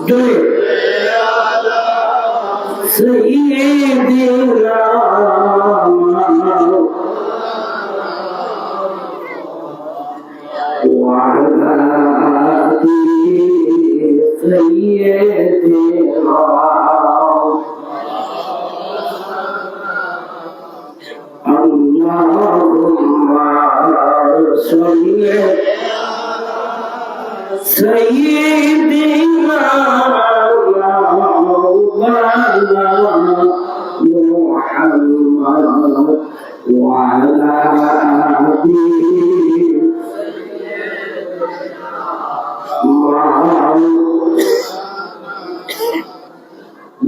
জোরে সাইয়্যিদিনা ওয়া আলা আলি সাইয়্যিদিনা আল্লাহুম্মা সাল্লি সাইয়্যিদিনা মাওলানা মুহাম্মদ ওয়া আলা আলি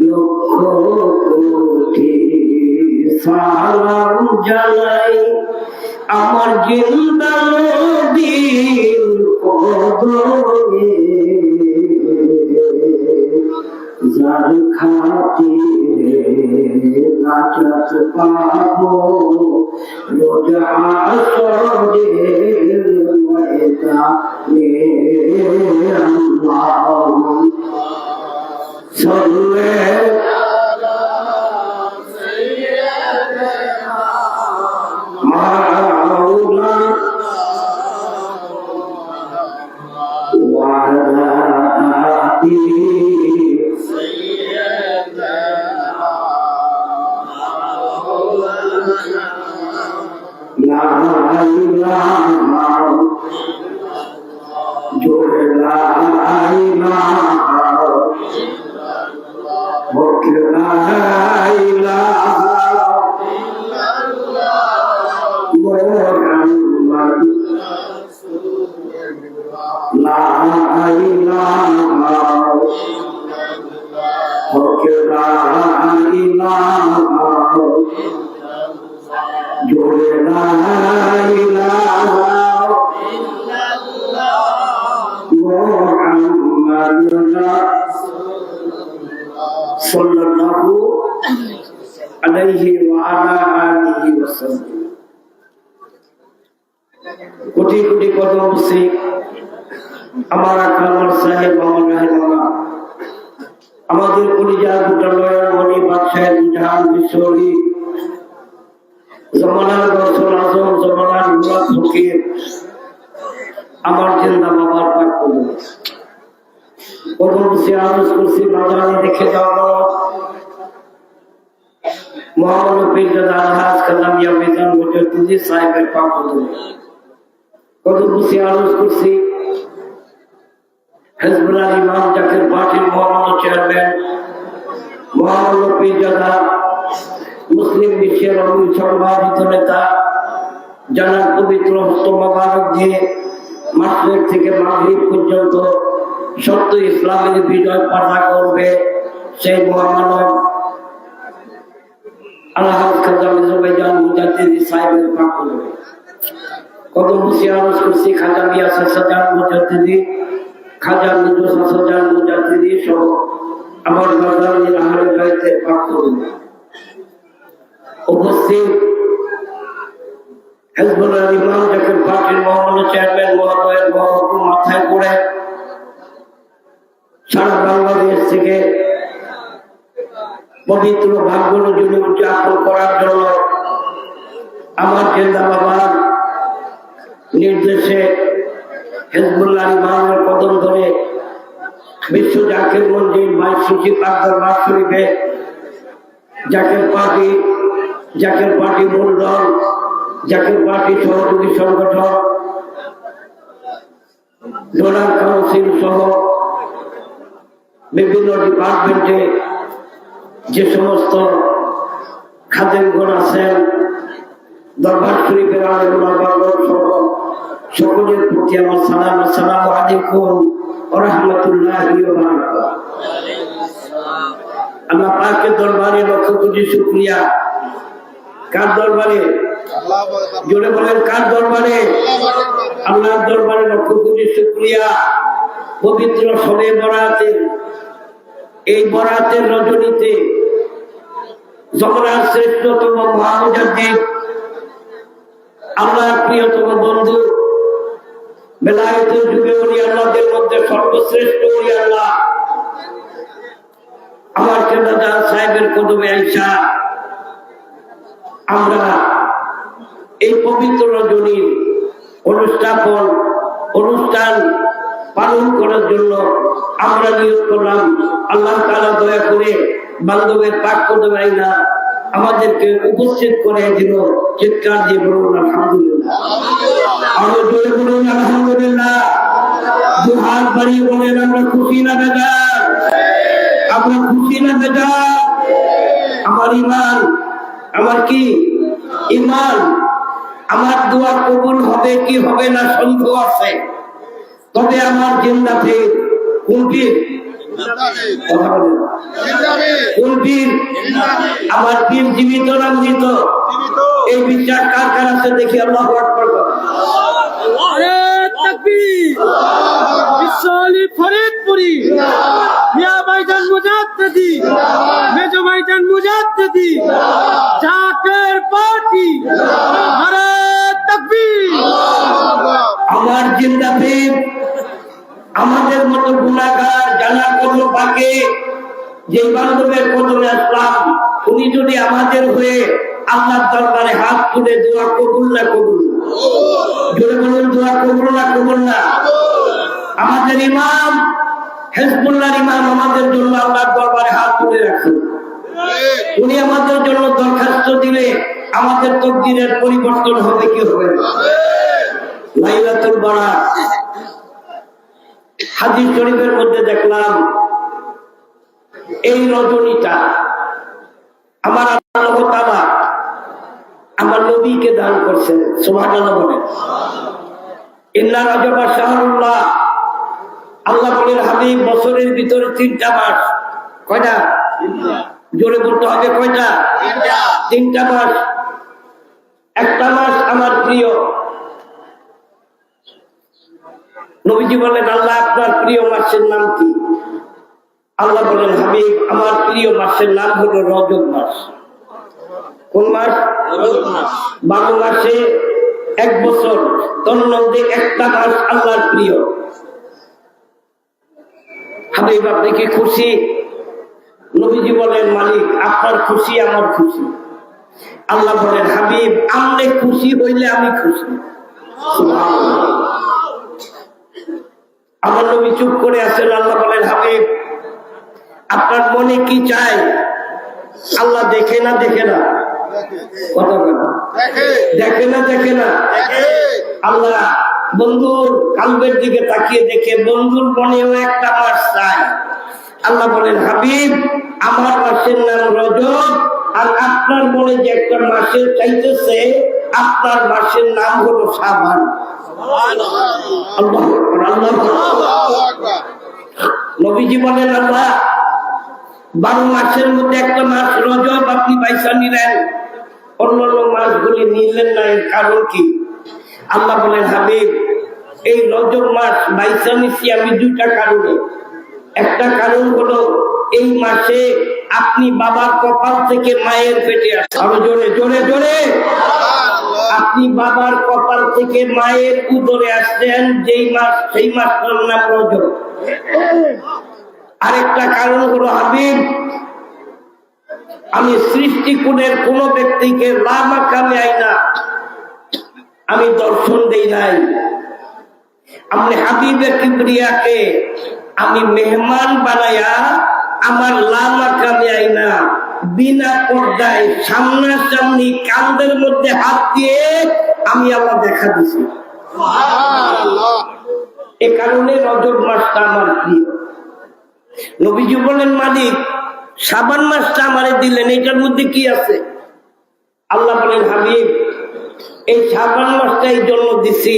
লক্ষ কোটি সালাম জানাই আমার জিন্দা নবীর কদমে যার খাতিরে নাজাত পাবো রোজ হাসরের ময়দানে আল্লাহ সাল্লি সাল্লাল্লাহু আলাইহি ওয়া আলা আলিহি ওয়াসাল্লাম। কোটি কোটি কদম সে আমার আকরাম সাহেব আমাদের কলিজার দুটা লয়ার মনি বাদশাহ জাহান বিশ্বরি জমানার গৌসুল আজম জমানার মুরাদ ফকির আমার জিন্দা বাবার পাক কবুল কদম সে আরজ করছি বাজারে দেখে যাওয়া মোহাম্মদ পীরজাদা আলহাজ কালামিয়া মিজান মুজাদ্দিদি সাহেবের পাক কবুল কদম সে আরজ করছি হিজবুল্লাহ ইমাম জাকির পার্টির মোহাম্মদ চেয়ারম্যান মোহাম্মদ পীরজাদা মুসলিম বিশ্বের সর্বাধিক নেতা জানার পবিত্র হস্ত মোবারক দিয়ে মাসরিক থেকে মাগরিব পর্যন্ত সত্য ইসলামের বিজয় পাঠা করবে সেই মহামানব আলহাজ খাজা মিজান মুজাদ্দিদি সাহেবের পাক করবে কদম সে আরজ করছি খাজা মিয়া সাজান মুজাদ্দিদি খাজা মির্জা সাজান মুজাদ্দিদি সহ আমার বাজারের আহলে বাইতের পাক করবে উপস্থিত হিজবুল্লাহ ইমাম জাকির পার্টির মোহাম্মদ চেয়ারম্যান মহোদয়ের মহকুম মাথায় করে সারা বাংলাদেশ থেকে পবিত্র ভাগ্য নজরুল উদযাপন করার জন্য আমার জিন্দা বাবার নির্দেশে হিজবুল্লাহ ইমামের কদম ধরে বিশ্ব জাকির মন্দির 22 পাক দরবার শরীফে জাকির পার্টি মূল দল জাকির পার্টি সহযোগী সংগঠন ডোনার কাউন্সিল সহ বিভিন্ন ডিপার্টমেন্টে যে সমস্ত খাদেমগণ আছেন দরবার শরীফের আলেমুলামা সহ সকলের প্রতি আমার সালাম। আসসালামু আলাইকুম ওয়া রাহমাতুল্লাহি ওয়া বারাকাতুহু। আল্লাহ পাকের দরবারে লক্ষ কোটি শুকরিয়া। কার দরবারে? জোরে বলেন কার দরবারে? আল্লাহর দরবারে লক্ষ কোটি শুকরিয়া। পবিত্র শবে বরাতের এই বরাতের রজনীতে জগন্নাথ শ্রেষ্ঠতম মহামুজাদ্দিদ আল্লাহর প্রিয়তম বন্ধু বেলায়েতের যুগে ওলি আল্লাহদের মধ্যে সর্বশ্রেষ্ঠ ওলি আল্লাহ কদমে আইসা আমরা এই পবিত্র রজনীর অনুষ্ঠান পালন করার জন্য আমরা নিয়োগ করলাম। আল্লাহ তাআলা দয়া করে বান্ধবের পাক কদমে আইনা আমাদেরকে উপস্থিত করে দিল। চিৎকার দিয়ে বলুন আলহামদুলিল্লাহ। আরো জোরে বলুন আলহামদুলিল্লাহ। দুহাত বাড়িয়ে বলেন আমরা খুশি না বেজার? আমরা খুশি না বেজার? আমার ইমান, আমার কি ইমান, আমার দোয়া কবুল হবে কি হবে না সন্দেহ আছে। তবে আমার জিন্দাতে কোন পীর? কোন পীর? আমার পীর জীবিত না মৃত? এই বিচার কার কার আছে দেখি আল্লাহু আকবার। আরে তাকবীর! বিশ্বলি ফরিদপুরি, মিয়া ভাইজান মুজাদ্দিদি, মেজো ভাইজান মুজাদ্দিদি, জাকের পার্টি। আরে তাকবীর! আমার জিন্দাতে আমাদের মতো গুনাহগার জানা কোনো বাকি যে বান্ধবের কদমে আসলাম, উনি যদি আমাদের হয়ে আল্লাহর দরবারে হাত তুলে দোয়া কবুল না কবুল? জোরে বলুন দোয়া কবুল না কবুল না? আমাদের ইমাম হিজবুল্লাহর ইমাম আমাদের জন্য আল্লাহর দরবারে হাত তুলে রাখেন। উনি আমাদের জন্য দরখাস্ত দিলে আমাদের তকদিরের পরিবর্তন হবে কি হবে না? লাইলাতুল বারাত হাদিস শরীফের মধ্যে দেখলাম এই রজনীটা আমার আল্লাহ তাআলা আমার নবীকে দান করছেন। সুবহানাল্লাহ বলেন। ইন্না রাজবা শাহরুল্লাহ, আল্লাহ বলেন হাবিব বছরের ভিতরে 3টা মাস। কয়টা? জোরে বলতে হবে কয়টা? 3টা মাস। একটা মাস আমার প্রিয়। নবীজি বলেন আল্লাহ আপনার প্রিয় মাসের নাম কি? আল্লাহ বলেন হাবিব আমার প্রিয় মাসের নাম হলো রজব মাস। কোন মাস? 12 মাসে 1 বছর, তার মধ্যে একটা মাস আল্লাহর প্রিয়। হাবিব আপনি কি খুশি? নবীজি বলেন মালিক আপনার খুশি আমার খুশি। আল্লাহ বলেন হাবিব আপনি খুশি হইলে আমি খুশি। আমার নবী চুপ করে আছেন। আল্লাহ বলেন হাবিব আপনার মনে কি চাই? আল্লাহ দেখে না দেখে না? কথা বলেন। দেখে না দেখে না? আল্লাহ বন্ধুর কালবের দিকে তাকিয়ে দেখে বন্ধুর মনেও একটা মাস চাই। আল্লাহ বলেন হাবিব আমার মাসের নাম রজব, আর আপনার মনে যে একটা মাসের চাইতেছে আপনার মাসের নাম হলো শাবান। আল্লাহু আকবার, আল্লাহু আকবার। নবীজি বলেন আল্লাহ 12 মাসের মধ্যে একটা মাস রজব আপনি বাইসা নিলেন, অন্যান্য মাসগুলি নিলেন না, এর কারণ কি? আল্লাহ বলেন হাবিব এই রজব মাস বাইসা নিছি আমি 2টা কারণে। একটা কারণ হলো এই মাসে আপনি বাবার কপাল থেকে মায়ের পেটে আসেন। আরো জোরে জোরে জোরে। আপনি বাবার কপাল থেকে মায়ের উদরে আসছেন যেই মাস, সেই মাসটার নাম রজব। আরেকটা কারণ হলো হাবিব আমি সৃষ্টিকুলের কোন ব্যক্তিকে লামাকামে আইনা আমি দর্শন দেই নাই। আপনি হাবিবে কিবরিয়াকে আমি মেহমান বানায়া আমার লামাকামে আইনা বিনা পর্দায় সামনাসামনি কাঁধের মধ্যে হাত দিয়ে আমি আল্লাহ দেখা দিছি। এ কারণে রজব মাসটা আমার প্রিয়। নবীজি বলেন মালিক শাবান মাসটা আমারে দিলেন, এটার মধ্যে কি আছে? আল্লাহ বলেন হাবিব এই শাবান মাসটা এই জন্য দিছি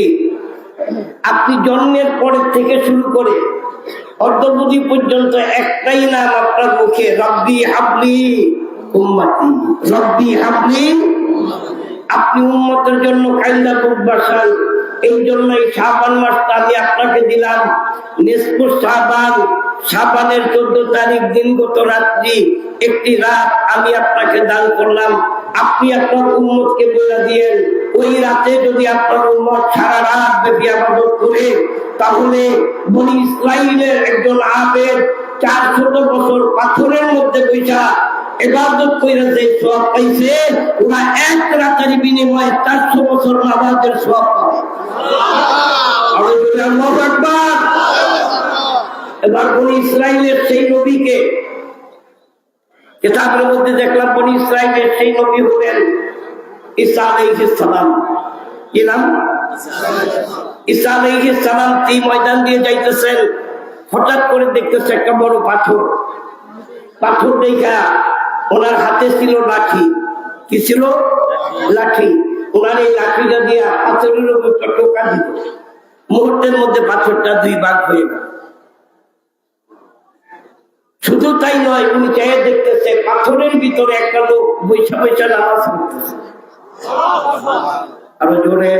আপনি জন্মের পরের থেকে শুরু করে অর্ধবুদ্ধি পর্যন্ত একটাই নাম আপনার মুখে, রব্বি হাবলি উম্মতি, রব্বি হাবলি। আপনি উম্মতের জন্য কাইন্দা বুক বাসান, এই জন্য এই শাবান মাসটা আমি আপনাকে দিলাম। নিসফু শাবান, শাবানের 14 তারিখ দিনগত রাত্রি, একটি রাত আমি আপনাকে দান করলাম। আপনি আপনার উম্মতকে বলে দিয়েন ওই রাতে যদি আপনার উম্মত সারা রাত ব্যাপী ইবাদত করে তাহলে বনি ইসরাইলের একজন আবেদ 400 বছর পাথরের মধ্যে বৈঠা ইবাদত কইরা যে সওয়াব পাইছে ওরা এক রাতের বিনিময়ে 400 বছর নামাজের সওয়াব পাবে। আল্লাহু আকবার। এবার বনি ইসরাইলের সেই নবীকে কিতাবের মধ্যে দেখলাম, বনি ইসরাইলের সেই নবী হলেন ঈসা আলাইহিস সালাম। কি নাম? ঈসা আলাইহিস সালাম। এই ময়দান দিয়ে যাইতেছেন, হঠাৎ করে দেখতেছে একটা বড় পাথর। পাথর দেখা ওনার হাতে ছিল লাঠি। কি ছিল? লাঠি। ওনার এই লাঠিটা দিয়ে পাথরের উপর টোকা দিল। মুহূর্তের মধ্যে পাথরটা 2 ভাগ হয়ে গেল। শুধু তাই নয়, উনি চেয়ে দেখতেছে পাথরের ভিতরে একটা লোক বৈশা বৈশা নামাজ পড়তেছে। আরো জোরে।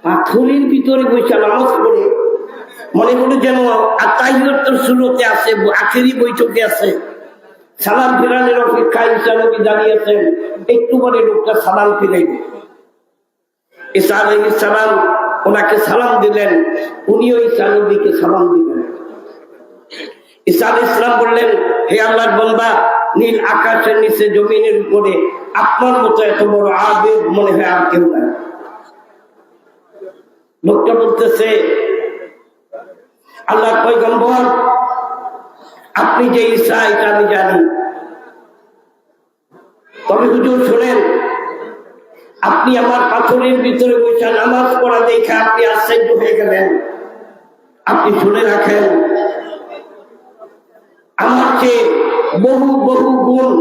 পাথরের ভিতরে বৈশা নামাজ পড়ে মনে করি যেন আত্মাহিয়তের শুরুতে আছে, আখেরি বৈঠকে আছে। সালাম ফিরানের অপেক্ষায় ঈসা নবী দাঁড়িয়েছেন। একটু পরে লোকটা সালাম ফিরাইবে। ঈসা আলাইহিস সালাম ওনাকে সালাম দিলেন, উনিও ঈসা নবীকে সালাম দিলেন। ঈসা আলাইহিস সালাম বললেন, হে আল্লাহর বান্দা, নীল আকাশের নিচে জমিনের উপরে আপনার মতো এত বড় আবেদ মনে হয় আর কেউ নাই। লোকটা বলতেছে, আল্লাহর পয়গম্বর, আপনি যে ঈসা এটা আমি জানি, তবে হুজুর শুনেন, আপনি আমার পাথরের ভিতরে বসে নামাজ পড়া দেখে আপনি আশ্চর্য হয়ে গেলেন। আপনি শুনে রাখেন, আমার চেয়ে বহু বহু গুণ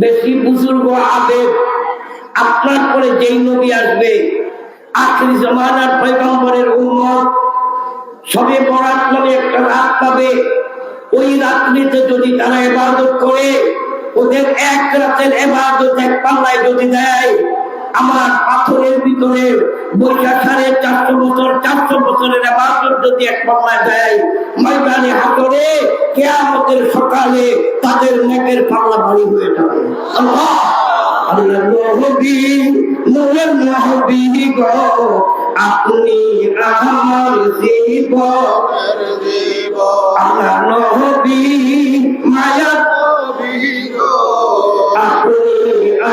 বেশি বুজুর্গ আবেদ আপনার পরে যেই নবী আসবে, আখির জামানার পয়গম্বরের উম্মত, সবে বরাত নামে একটা রাত পাবে। ওই রাত্রিতে যদি তারা ইবাদত করে, ওদের এক রাতের ইবাদত এক পাল্লায় যদি দেয়, আমার পাথরের ভিতরে বৈশা 450 বছর 400 বছরের ইবাদত যদি এক পাল্লায় দেয়, ময়দানে হাসরে কিয়ামতের সকালে তাদের নেকের পাল্লা ভারী হয়ে যাবে। আল্লাহ আল্লাহ নবী, নূরের নবী গো, আপনি আমার জীবনের জীবন। আল্লাহ নবী, মায়ার নবী গো, আপনি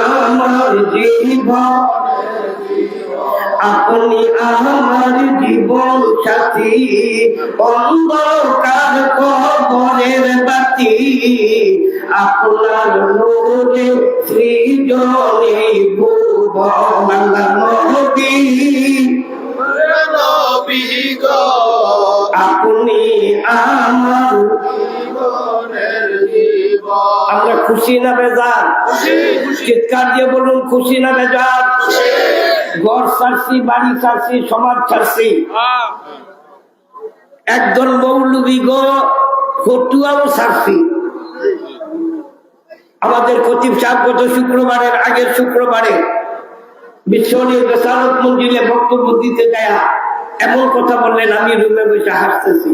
আমার জীবনের জীবন। আপনি আমার জীবন সাথী, অন্ধকার কবরের বাতি, আপনার নূরে সৃজনে ভুবন। আল্লাহ নবী, নবী গো, আপনি আমার জীবনের জীবন। আমরা খুশি না বেজার? চিৎকার দিয়ে বলুন, খুশি না বেজার? ঘর ছাড়ছি, বাড়ি ছাড়ছি, সমাজ ছাড়ছি, একদল মৌলবী গো ফতুয়াও ছাড়ছি। আমাদের খতিব সাহেব গত শুক্রবারের আগের শুক্রবারে বিশ্বনীর বেসারত মঞ্জিলে বক্তব্য দিতে যায় এমন কথা বললেন, আমি রুমে বসে হাসতেছি।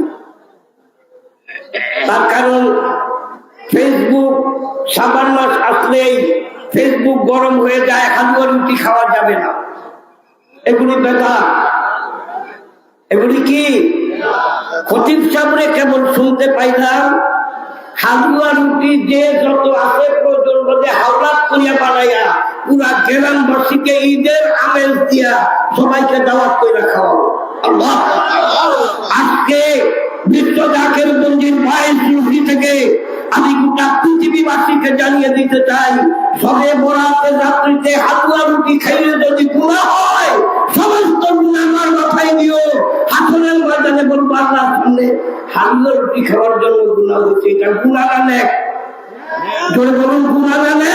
তার কারণ ফেসবুক সাবান মাস আসলেই ফেসবুক গরম হয়ে যায়, হালুয়া রুটি খাওয়া যাবে না। এগুলি বেদা। এগুলি কি? খতিব সাহেবরে কেবল শুনতে পাইলাম, হালুয়া রুটি যে যত আছে প্রয়োজন বোধে হাওলাত করিয়া বানাইয়া পুরা গ্রামবাসীকে ঈদের আমেজ দিয়া সবাইকে দাওয়াত করে খাওয়াবো। আল্লাহ, আজকে বিশ্ব জাকের মঞ্জিল ভাইয়ের সুফি থেকে আমি গোটা পৃথিবীবাসীকে জানিয়ে দিতে চাই, সবে বরাতের রাত্রিতে হালুয়া রুটি খাইলে যদি গুনাহ হয়, সমস্ত গুনাহ আমার মাথায় দিও। হাসরের ময়দানে বলবো, আল্লাহর সামনে হালুয়া রুটি খাওয়ার জন্য গুনাহ হচ্ছে, এটা গুনাহ না? জোরে বলুন, গুনাহ না?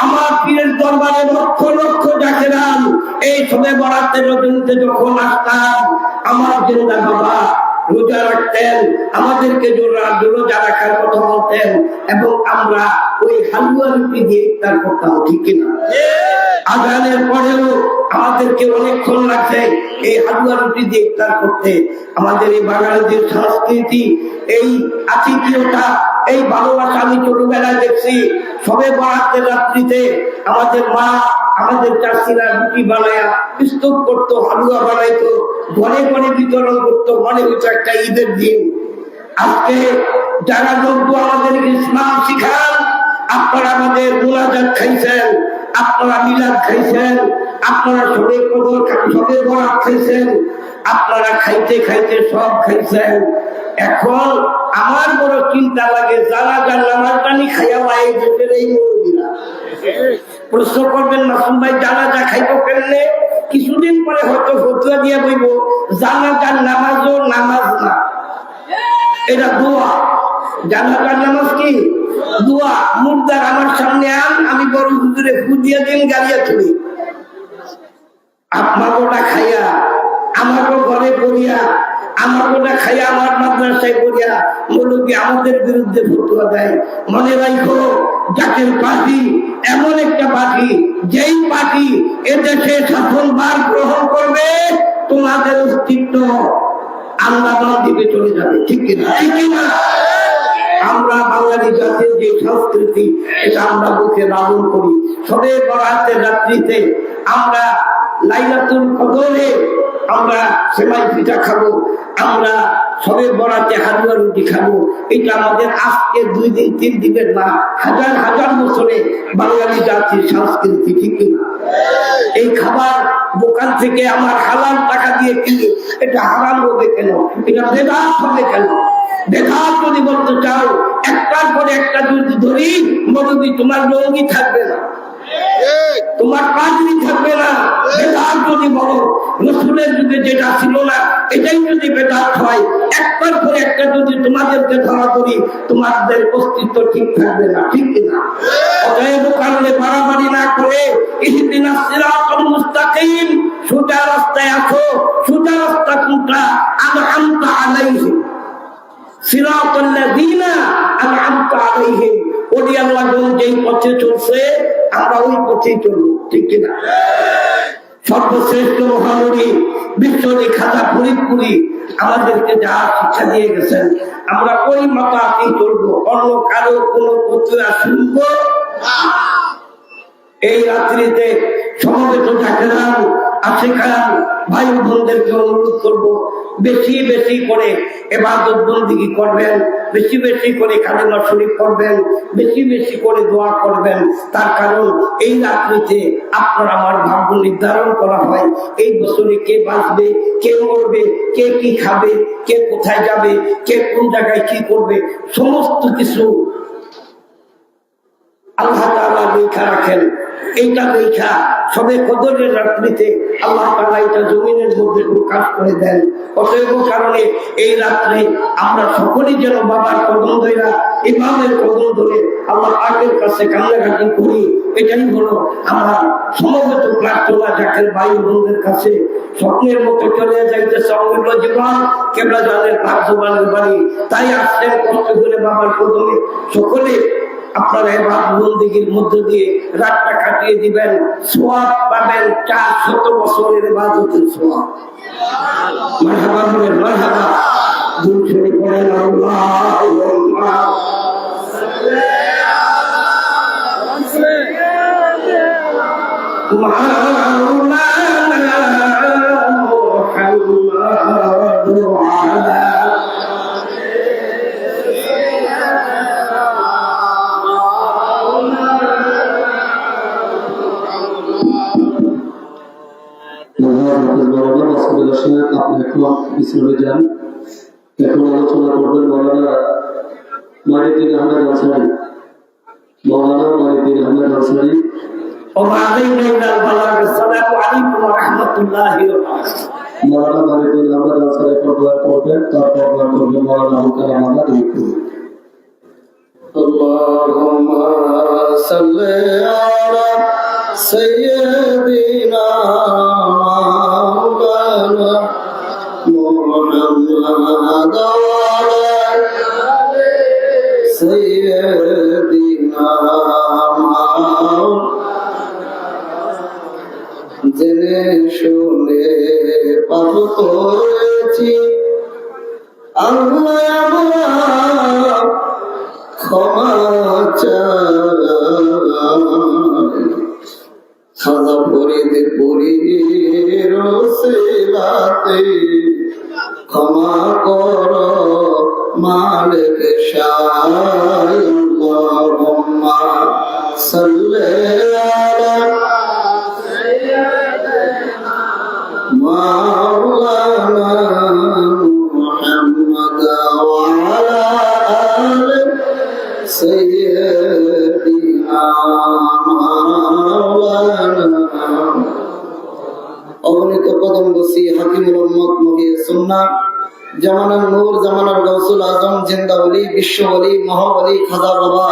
আমার পীরের দরবারে লক্ষ লক্ষ জাকেরান এই সবে বরাতের রজনীতে যখন আসতাম, আমার জিন্দা বাবা রোজা রাখতেন, আমাদেরকে রোজা রাখার কথা বলতেন, এবং আমরা ওই হালুয়া রুটি দিয়ে ইফতার করতাম। ঠিক কিনা? আজানের পরেও আমাদেরকে অনেকক্ষণ লাগছে এই হালুয়া রুটি দিয়ে ইফতার করতে। আমাদের এই বাঙালিদের সংস্কৃতি, এই আতিথেয়তা, এই ভালোবাসা আমি ছোটবেলায় দেখছি। সবে বরাতের রাত্রিতে আমাদের মা, আমাদের চাষিরা রুটি বানায়া স্তূপ করতো, হালুয়া বানাইতো, ঘরে ঘরে বিতরণ করতো, মনে হতো একটা ঈদের দিন। আজকে যারা নব্য আমাদেরকে ইসলাম শিখান, আপনারা আমাদের মুনাজাত খাইছেন, আপনারা মিলাদ খাইছেন, আপনারা সবে কদর সবে বরাত খাইছেন, আপনারা খাইতে খাইতে সব খাইছেন। এখন আমার বড় চিন্তা লাগে জানাজার নামাজটানি খাইয়া পাই দেশের এই মুরব্বীরা। প্রশ্ন করবেন মাসুম ভাই জানাজা খাইব ফেললে, কিছুদিন পরে হয়তো ফতুয়া দিয়ে বইব জানাজার নামাজও নামাজ না, এটা দোয়া। জানাজার নামাজ কি? দোয়া। মুর্দার আমার সামনে আন, আমি বড় হুজুরে ফু দিয়ে দিন, গাড়িয়া তুলি। আপনার ওটা খাইয়া, আমাকে ঘরে পড়িয়া, আমার ওটা খাইয়া আমার মাদ্রাসায় পড়িয়া মৌলবী আমাদের বিরুদ্ধে ফতুয়া দেয়। মনে রাখো, জাতীয় পার্টি এমন একটা পার্টি, যেই পার্টি এদেশে শাসনভার গ্রহণ করবে, তোমাদের অস্তিত্ব আল্লাহর দিকে চলে যাবে। ঠিক কিনা? ঠিক কিনা? আমরা বাঙালি জাতির যে সংস্কৃতি, এটা আমরা বুকে লালন করি। সবে বরাতের রাত্রিতে আমরা লাইলাতুল কদরে আমরা সেমাই পিঠা খাবো, আমরা সবে বরাতে হালুয়া রুটি খাবো। এটা আমাদের আজকে 2 দিন 3 দিনের না, হাজার হাজার বছরে বাঙালি জাতির সংস্কৃতি। ঠিক কিনা? এই খাবার দোকান থেকে আমার হালাল টাকা দিয়ে কিনি, এটা হারাম হবে কেন? এটা বেদাত হবে কেন? বেদাত যদি বলতে চাও, একটার পরে একটা যদি ধরি, মরবি তোমার লঙ্গি থাকবে না, তোমার পাগড়ি থাকবে না। বেদাত যদি বলো, রসুলের যুগে যেটা ছিল না, এটাই যদি বেদাত হয়, একটার পরে একটা যদি তোমাদেরকে ধরা করি, তোমাদের অস্তিত্ব ঠিক থাকবে না। ঠিক কিনা? অতএব কারণে বাড়াবাড়ি না করে ইহদিনাস সিরাতাল মুস্তাকিম, সোজা রাস্তায় আছো। সোজা রাস্তা কোনটা? আনআমতা আলাইহিম সিরাতাল্লাযীনা আনআমতা আলাইহিম। ওই আল্লাহগণ যেই পথে চলছে, আমরা ওই পথেই চলবো। ঠিক কিনা? সর্বশ্রেষ্ঠ মহানবী বিশ্বনী খাজা ফরিদপুরি আমাদেরকে যা শিক্ষা দিয়ে গেছেন, আমরা ওই মতাতেই চলবো। অন্য কারো কোনো ফতোয়া শুনবো না। এই রাত্রিতে সমবেত জাকেরান আশিকান ভাই বোনদেরকে অনুরোধ করবো, বেশি বেশি করে ইবাদত বন্দেগী করবেন, বেশি বেশি করে কালিমা শরীফ পড়বেন, বেশি বেশি করে দোয়া করবেন। তার কারণ এই রাত্রিতে আপনার আমার ভাগ্য নির্ধারণ করা হয়। এই বছরে কে বাঁচবে, কে মরবে, কে কি খাবে, কে কোথায় যাবে, কে কোন জায়গায় কি করবে, সমস্ত কিছু আল্লাহ তাআলা লেখা রাখেন। এইটা লেখা সবে কদরের রাত্রিতে আল্লাহ তাআলা এটা জমিনের মধ্যে প্রকাশ করে দেন। অতএব কারণে এই রাত্রে আমরা সকলেই যেন বাবার কদম ধরে, ইমামের কদম ধরে আল্লাহ পাকের কাছে কান্নাকাটি করি। এটাই হলো আমার সমবেত প্রার্থনা। জাকের ভাই বোনদের কাছে স্বপ্নের মতো চলে যাইতেছে অমূল্য জীবন, কেবলা জানের পাক জবানের বাড়ি, তাই আসছেন কষ্ট করে বাবার কদমে। সকলে আপনারা ইবাদত বন্দেগীর মধ্য দিয়ে রাতটা কাটিয়ে দিবেন, সওয়াব পাবেন 400 বছরের ইবাদতের সওয়াব। মারহাবা বলেন, মারহাবা। দুরূদ শরীফ পড়েন, আল্লাহুম্মা সাল্লি আলা মাওলানা মুহাম্মাদ ওয়া আলা আপনি এখন পিছনে যান। এখন আলোচনা করবেন মৌলানা মাইনুদ্দিন আহমেদ আনসারী। মৌলানা মাইনুদ্দিন আহমেদ আনসারী। মৌলানা মাইনুদ্দিন আহমেদ আনসারী পড়বেন, তারপর করবেন মৌলানা হুকাম আহমদ ইকু। আল্লাহুম্মা সাল্লি আলা সাইয়্যিদিনা মাওলানা মুহাম্মাদ ওয়া আলা সাইয়্যিদিনা জেনে শুনে পাপ করেছি আল্লাহ, আমার ক্ষমা চাই। খাজা ফরিদপুরীর ওসিলাতে ক্ষমা কর মালে শায় আল্লাহুম্মা সাল্লি আলা মাওলানা মুহাম্মদ ওয়া আলা আলি সাইয়্যিদিনা মাওলানা অগণিত কদম বসি হাকিমুল উম্মত মুহিয়ে সুন্নাহ জামানার নূর জামানার গাউসুল আজম জিন্দা ওলি বিশ্ব ওলি মহাওলি খাজা বাবা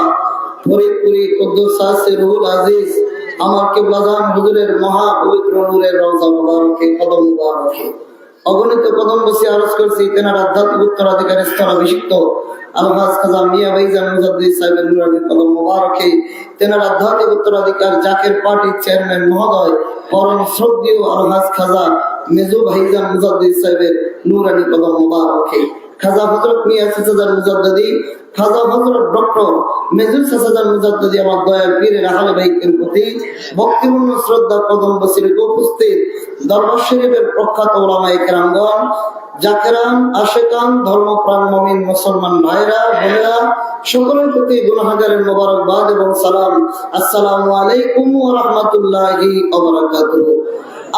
ফরিদপুরি কুদ্দুস রুহুল আজিজ আমার কিবলাজান হুজুরের মহা পবিত্র নূরের রওজা মুবারকে কদম মুবারকে অগণিত কদম বসি আরজ করছি তেনার আধ্যাত্মিক উত্তরাধিকারী স্থলাভিষিক্ত আলহাজ খাজা মিয়া ভাইজান মুজাদ্দিদ সাহেবের নুরানি কদম মুবারকে তেনার আধ্যাত্মিক উত্তরাধিকার জাকের পার্টি চেয়ারম্যান মহোদয় পরম শ্রদ্ধেয় আলহাজ খাজা মেজু ভাইজান মুজাদ্দিদ সাহেবের নুরানি কদম মুবারকে খাজা হযরত মিয়া সাজাদার মুজাদ্দিদি খাজা হযরত ডক্টর মেজু সাজাদার মুজাদ্দিদি আমার দয়াল পীরের আহলে বাইতের প্রতি ভক্তিপূর্ণ শ্রদ্ধা কদম বসির উপস্থিত দরবার শরীফের প্রখ্যাত উলামায়ে কেরামগণ জাকেরান আশিকান ধর্মপ্রাণ মুমিন মুসলমান ভাইরা বোনেরা সকলের প্রতি গুনাহগারের মোবারকবাদ এবং সালাম। আসসালামু আলাইকুম ওয়া রাহমাতুল্লাহি ওয়া বারাকাতুহু।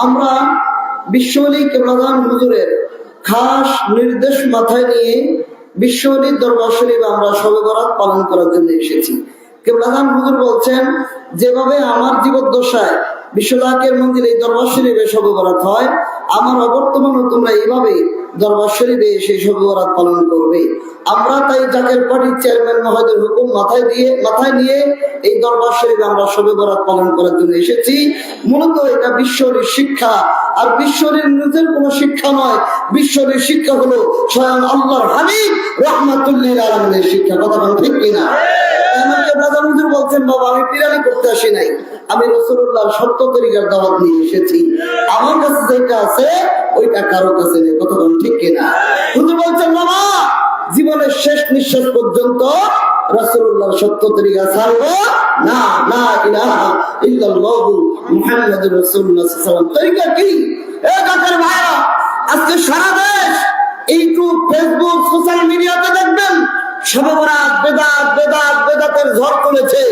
আমরা বিশ্বওয়ালি কিবলাজান হুজুরের খাস নির্দেশ মাথায় নিয়ে বিশ্বওয়ালির দরবার শরীফে আমরা শবে বরাত পালন করার জন্য এসেছি। কিবলাজান হুজুর বলছেন, যেভাবে আমার জীবদ্দশায় বিশ্বলাকের মন্দিরে এই দরবার শরীফে শবে বরাত হয়, আমার অবর্তমানে তোমরা এইভাবে দরবার শরীফে এসে শবে বরাত পালন করবে। আমরা তাই জাকের পার্টির চেয়ারম্যান মহোদয়ের হুকুম মাথায় নিয়ে এই দরবার শরীফে আমরা শবে বরাত পালন করার জন্য এসেছি। মূলত এটা বিশ্বরীর শিক্ষা, আর বিশ্বরীর নিজের কোনো শিক্ষা নয়। বিশ্বরীর শিক্ষা হলো স্বয়ং আল্লাহর হাবিব রাহমাতুল্লিল আলামিনের শিক্ষা। কথা বলেন ঠিক কিনা? আমাকে ব্রাদার হুজুর বলছেন, বাবা আমি পিরানি করতে আসি নাই, আমি রাসূলুল্লাহর সত্য তরিকার দাওয়াত নিয়ে এসেছি। আমার কাছে যেটা আছে ওইটা কারো কাছে নেই। কথা বলেন ঠিক কিনা? হুজুর বলছেন, বাবা জীবনের শেষ নিঃশ্বাস পর্যন্ত রাসূলুল্লাহর সত্য তরিকা ছাড়বো না। লা ইলাহা ইল্লাল্লাহু মুহাম্মাদুর রাসূলুল্লাহ সাল্লাল্লাহু আলাইহি ওয়াসাল্লাম তরিকা কি? এ কাকার ভাইরা, আজকে সারা দেশ ইউটিউব ফেসবুক সোশ্যাল মিডিয়াতে দেখবেন শবে বরাত বেদাতের ঝড় তুলেছে।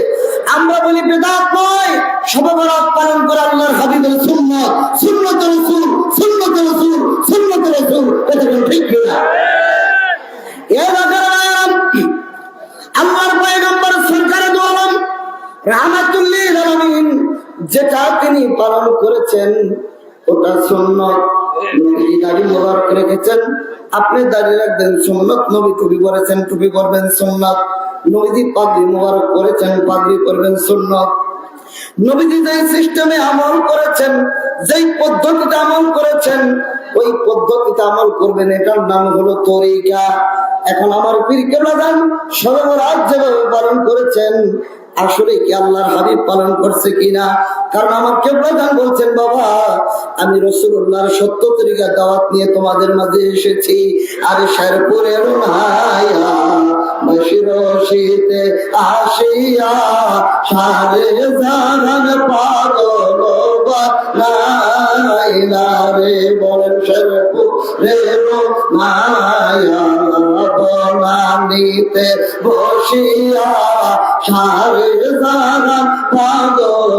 আমরা বলি বেদাত নয়, শবে বরাত পালন করা আল্লাহর হাবিবের সুন্নাত, সুন্নাতুর রাসূল, সুন্নাতুর রাসূল, সুন্নাতুর রাসূল। এটা ঠিক কিনা? আল্লাহর পয়গম্বর সরকারে দু আলম রাহমাতুল্লিল আলামিন যেটা তিনি পালন করেছেন ওটা সুন্নাত। নবী দাড়ি মোবারক রেখেছেন, আপনি দাড়ি রাখবেন সুন্নাত। নবী টুপি পরেছেন, টুপি পরবেন সুন্নাত। নবীজি পাগড়ি মোবারক করেছেন, পাগড়ি পরবেন সুন্নাত। নবীজি যেই সিস্টেমে আমল করেছেন, যেই পদ্ধতিতে আমল করেছেন, ওই পদ্ধতিতে আমল করবেন, এটার নাম হলো তরিকা। এখন আমার পীর কিবলাজান শবে বরাত যেভাবে পালন করেছেন, আসলে কি আল্লাহর হাবিব পালন করছে কিনা? কারণ আমার কিবলাজান বলছেন, বাবা আমি রাসূলুল্লাহর সত্য তরিকা দাওয়াত নিয়ে তোমাদের মাঝে এসেছি। আর শেরপুরের নাইয়া বশিরশিতে আসিয়া সারে জাহান পাগল বানাইলা রে। বলেন শেরপুরের নাইয়া বনানিতে বসিয়া সারে জাহান পাগল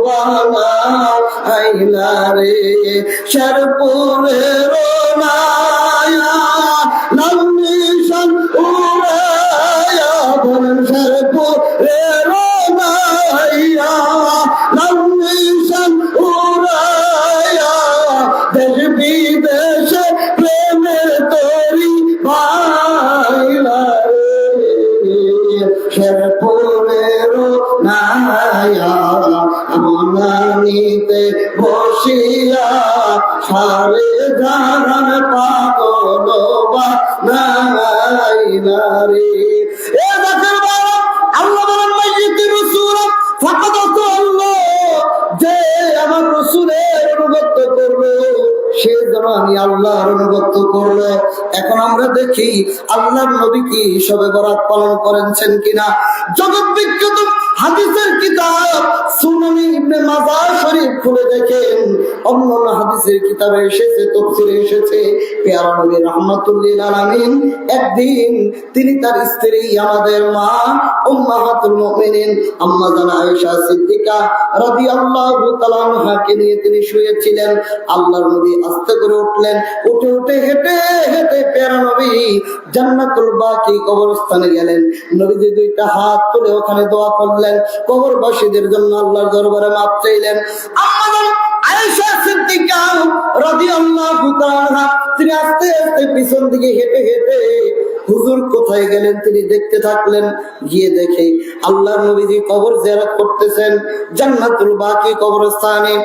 বানাইলা রে। শেরপুরের নাইয়া নামিশান উড়াইয়া, বলেন শেরপুরের নাইয়া নামিশান উড়াইয়া দেশ বিদেশে প্রেমের তরি পাইলা রে। শেরপুরের নাইয়া বনানিতে বসিয়া সারে জাহান পাগল বানাইলা রে। এ জাকের বাবা, আল্লাহ বলেন মাইয়িতুর রাসূল ফাকাদাতু আল্লাহ, যে আমার রাসূলের অনুগত করবে সে যেন আমি আল্লাহর অনুগত করলো। এখন আমরা দেখি আল্লাহর নবী কি শবে বরাত পালন করেছেন কিনা। জগৎ বিখ্যাত হাদিসের কিতাব সুনানি ইবনে মাজাহ শরীফ খুলে দেখেন, অন্যান্য হাদিসের কিতাবে এসেছে, তাফসীরে এসেছে, পেয়ারা নবী রাহমাতুল লিল আলামিন একদিন তিনি তার স্ত্রী আমাদের মা উম্মাহাতুল মুমিনিন আম্মা জানা আয়েশা সিদ্দিকা রাদিয়াল্লাহু তাআলা আনহাকে নিয়ে তিনি শুয়েছিলেন। আল্লাহর নবী আস্তে করে উঠলেন, উঠে উঠে হেঁটে হেঁটে পেয়ারা নবী জান্নাতুল বাকি কবরস্থানে গেলেন। নবীজি দুইটা হাত তুলে ওখানে দোয়া করলেন, কবরবাসীদের জন্য আল্লাহর দরবারে মাপ চাইলেন। আম্মা আয়েশা সিদ্দিকা রাদিয়াল্লাহু তাআলা তিনি আস্তে আস্তে পিছন দিকে হেঁটে হেঁটে হুজুর কোথায় গেলেন তিনি দেখতে থাকলেন। গিয়ে দেখে আল্লাহর নবীজি কবর জিয়ারত করতেছেন জান্নাতুল বাকি কবরস্থানে।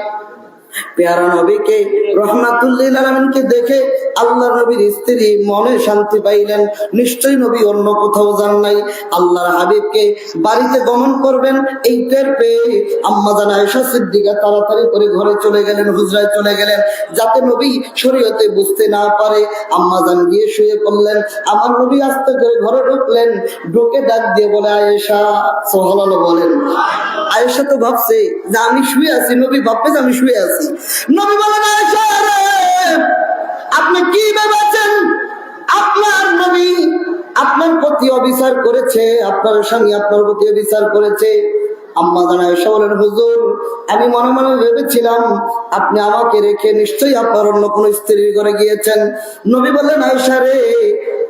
পেয়ারা নবীকে রাহমাতুল লিল আলামিনকে দেখে আল্লাহর নবীর স্ত্রী মনে শান্তি পাইলেন, নিশ্চয়ই নবী অন্য কোথাও যান নাই, আল্লাহর হাবিবকে বাড়িতে গমন করবেন এই টের পেয়ে আম্মা জান আয়েশা সিদ্দিকা তাড়াতাড়ি করে ঘরে চলে গেলেন, হুজরায় চলে গেলেন, যাতে নবী শরীয়তে বুঝতে না পারে। আম্মা জান গিয়ে শুয়ে পড়লেন। আমার নবী আস্তে করে ঘরে ঢুকলেন, ঢুকে ডাক দিয়ে বলে আয়েশা, সুবহানাল্লাহ বলেন। আয়েশা তো ভাবছে যে আমি শুয়ে আছি, নবী ভাববে যে আমি শুয়ে আছি। নবী বলেন, আয়েশা রে আপনি কি ভেবেছেন আপনার নবী আপনার প্রতি অবিচার করেছে, আপনার স্বামী আপনার প্রতি অবিচার করেছে? আম্মা জান আয়েশা বলেন, হুজুর আমি মনে মনে ভেবেছিলাম আপনি আমাকে রেখে নিশ্চয়ই আপনার অন্য কোন স্ত্রীর ঘরে গিয়েছেন। নবী বললেন, আয়েশা রে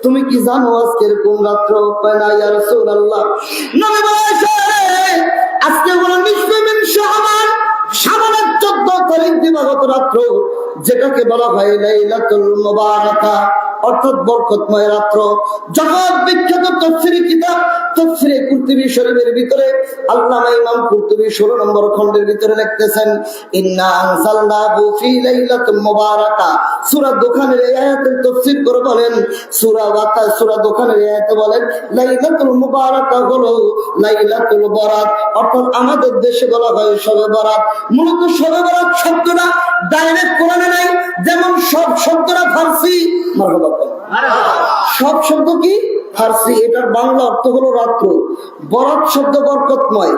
তুমি কি জানো আজকের কোন রাত্র? না ইয়া রাসূলুল্লাহ। নবী বলেন, আয়েশা রে আজকে হলো নিসফে মিন শাবান, শাবানের 14 তারিখ দিবাগত রাত্র, যেটাকে বলা হয় লাইলাতুল মুবারাকা, অর্থাৎ বরকতময় রাত্র। জগৎ বিখ্যাত তাফসীরি কিতাব তাফসীরে কুরতুবী শরীফের ভিতরে আল্লামা ইমাম কুরতুবী 16 নম্বর খণ্ডের ভিতরে লিখতেছেন, ইন্না আনজালনাহু ফি লাইলাতুল মুবারাকা। সূরা দোখানের এই আয়াতের তাফসীর করে বলেন, সূরা দোখানের এই আয়াতে বলেন লাইলাতুল মুবারাকা হলো লাইলাতুল বরাত, অর্থাৎ আমাদের দেশে বলা হয় শবে বরাত। মূলত শবে বরাত শব্দটা ডাইরেক্ট কোরআনে নাই, যেমন সব শব্দটা ফারসি। মারহাবা, সব শব্দ কি ফারসি, এটার বাংলা অর্থ হলো রাত্র। বরাত শব্দ বরকতময়,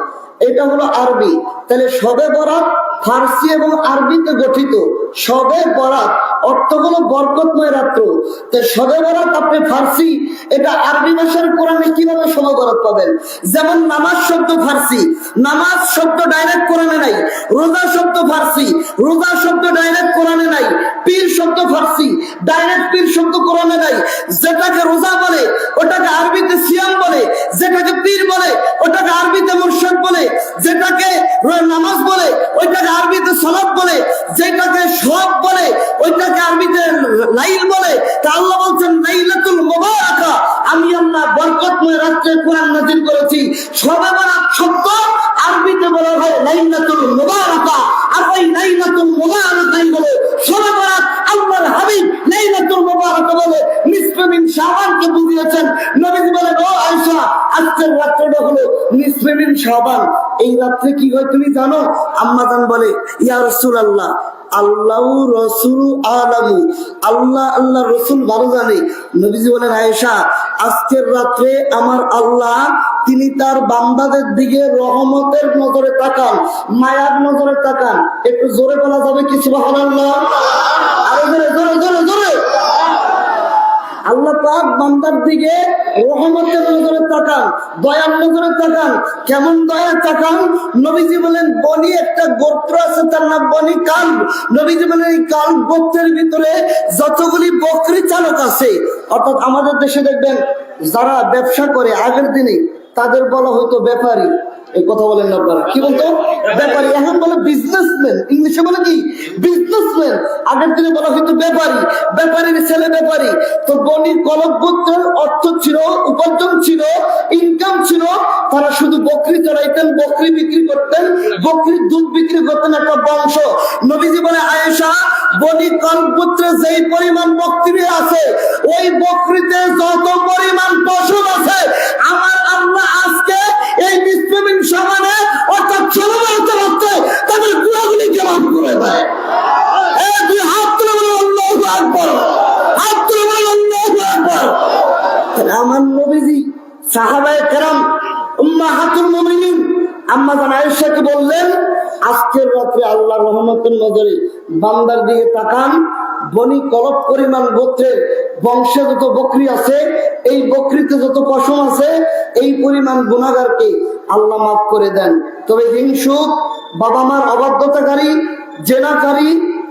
এটা হলো আরবি। তাহলে শবে বরাত ফারসি এবং আরবিতে গঠিত। শবে বরাত অর্থ হলো বরকতময় রাত্র। তো শবে বরাত আপনি ফারসি, এটা আরবি ভাষার কোরআনে কিভাবে শবে বরাত পাবেন? যেমন নামাজ শব্দ ফারসি, নামাজ শব্দ ডাইরেক্ট কোরআনে নাই। রোজা শব্দ ফারসি, রোজা শব্দ ডাইরেক্ট কোরআনে নাই। পীর শব্দ ফারসি, ডাইরেক্ট পীর শব্দ কোরআনে নাই। যেটাকে রোজা বলে ওটাকে আরবিতে সিয়াম বলে, যেটাকে পীর বলে ওটাকে আরবিতে মুরশিদ বলে, যেটাকে নামাজ বলে ওইটাকে আরবিতে সালাত বলে, যেটাকে সব বলে ওইটাকে আরবিতে লাইল বলে। তা আল্লাহ বলছেন লাইলাতুল মুবারাকা, আমি আল্লাহ বরকতময় রাত্রে কোরআন নাযিল করেছি। শবে বরাত শব্দ আরবিতে বলা হয় লাইলাতুল মুবারাকা, আর ওই লাইলাতুল মুবারাকাই হলো শবে বরাত। আল্লাহর হাবিব লাইলাতুল মুবারাকা বলে নিসফে মিন শাবানকে বুঝিয়েছেন। নবীজি বলেন, ও আয়েশা আজকের রাত্রিটা হলো নিসফে মিন শাবান। এই রাত্রে কি হয় তুমি জানো? আম্মা জান বলে, ইয়া রাসূলুল্লাহ আল্লাহু রাসূল আলামু, আল্লাহ আল্লাহ রাসূল ভালো জানে। নবীজি বলেন, আয়েশা আজকের রাত্রে আমার আল্লাহ তিনি তার বান্দাদের দিকে রহমতের নজরে তাকান, মায়ার নজরে তাকান। একটু জোরে বলা যাবে কি সুবহানাল্লাহ? আরো জোরে জোরে জোরে জোরে। আল্লাহ পাক বান্দার দিকে রহমতের নজরে তাকান, দয়ার নজরে তাকান। কেমন দয়া তাকান? নবীজি বলেন, বনি একটা গোত্র আছে তার নাম বনি কালব। নবীজি বলেন এই কালব গোত্রের ভিতরে যতগুলি বকরি চালক আছে, অর্থাৎ আমাদের দেশে দেখবেন যারা ব্যবসা করে আগের দিনে তাদের বলা হতো ব্যাপারী। এই কথা বলেন না আপনারা, কি বলতো? ব্যাপারী। এখন বলে বিজনেসম্যান, ইংলিশে বলে কি বিজনেসম্যান। আগের দিনে বলা হতো ব্যাপারী, ব্যাপারীর ছেলে ব্যাপারী। তো বনি কলব গোত্রের অর্থ ছিল, উপার্জন ছিল, ইনকাম ছিল। তারা শুধু বকরি চড়াইতেন, বকরি বিক্রি করতেন, বকরির দুধ বিক্রি করতেন, একটা বংশ। নবীজি বলে, আয়েশা বনি কলব গোত্রে যেই পরিমাণ বকরি আছে, ওই বকরিতে যত পরিমাণ পশু আছে, আমার আল্লাহ আজকে এই নিসফে মিন শাবানে অর্থাৎ শবে বরাতের রাতে তাদের গুনাহগুলিকে মাফ করে দেয়। এই দুই হাত তুলে বলো আল্লাহু আকবার, হাত তুলে বলো আল্লাহু সাহাবায়ে কেরাম উম্মাহাতুল মুমিনিন আম্মা জান আয়েশাকে বললেন, আজকের রাত্রে আল্লাহর রহমতের নজরে বান্দার দিকে তাকান, বনি কলব পরিমাণ গোত্রের বংশে যত বকরি আছে, এই বকরিতে যত পশম আছে, এই পরিমাণ গুনাহগারকে আল্লাহ মাফ করে দেন। তবে হিংসুক, বাবা মার অবাধ্যতাকারী, জেনাকারী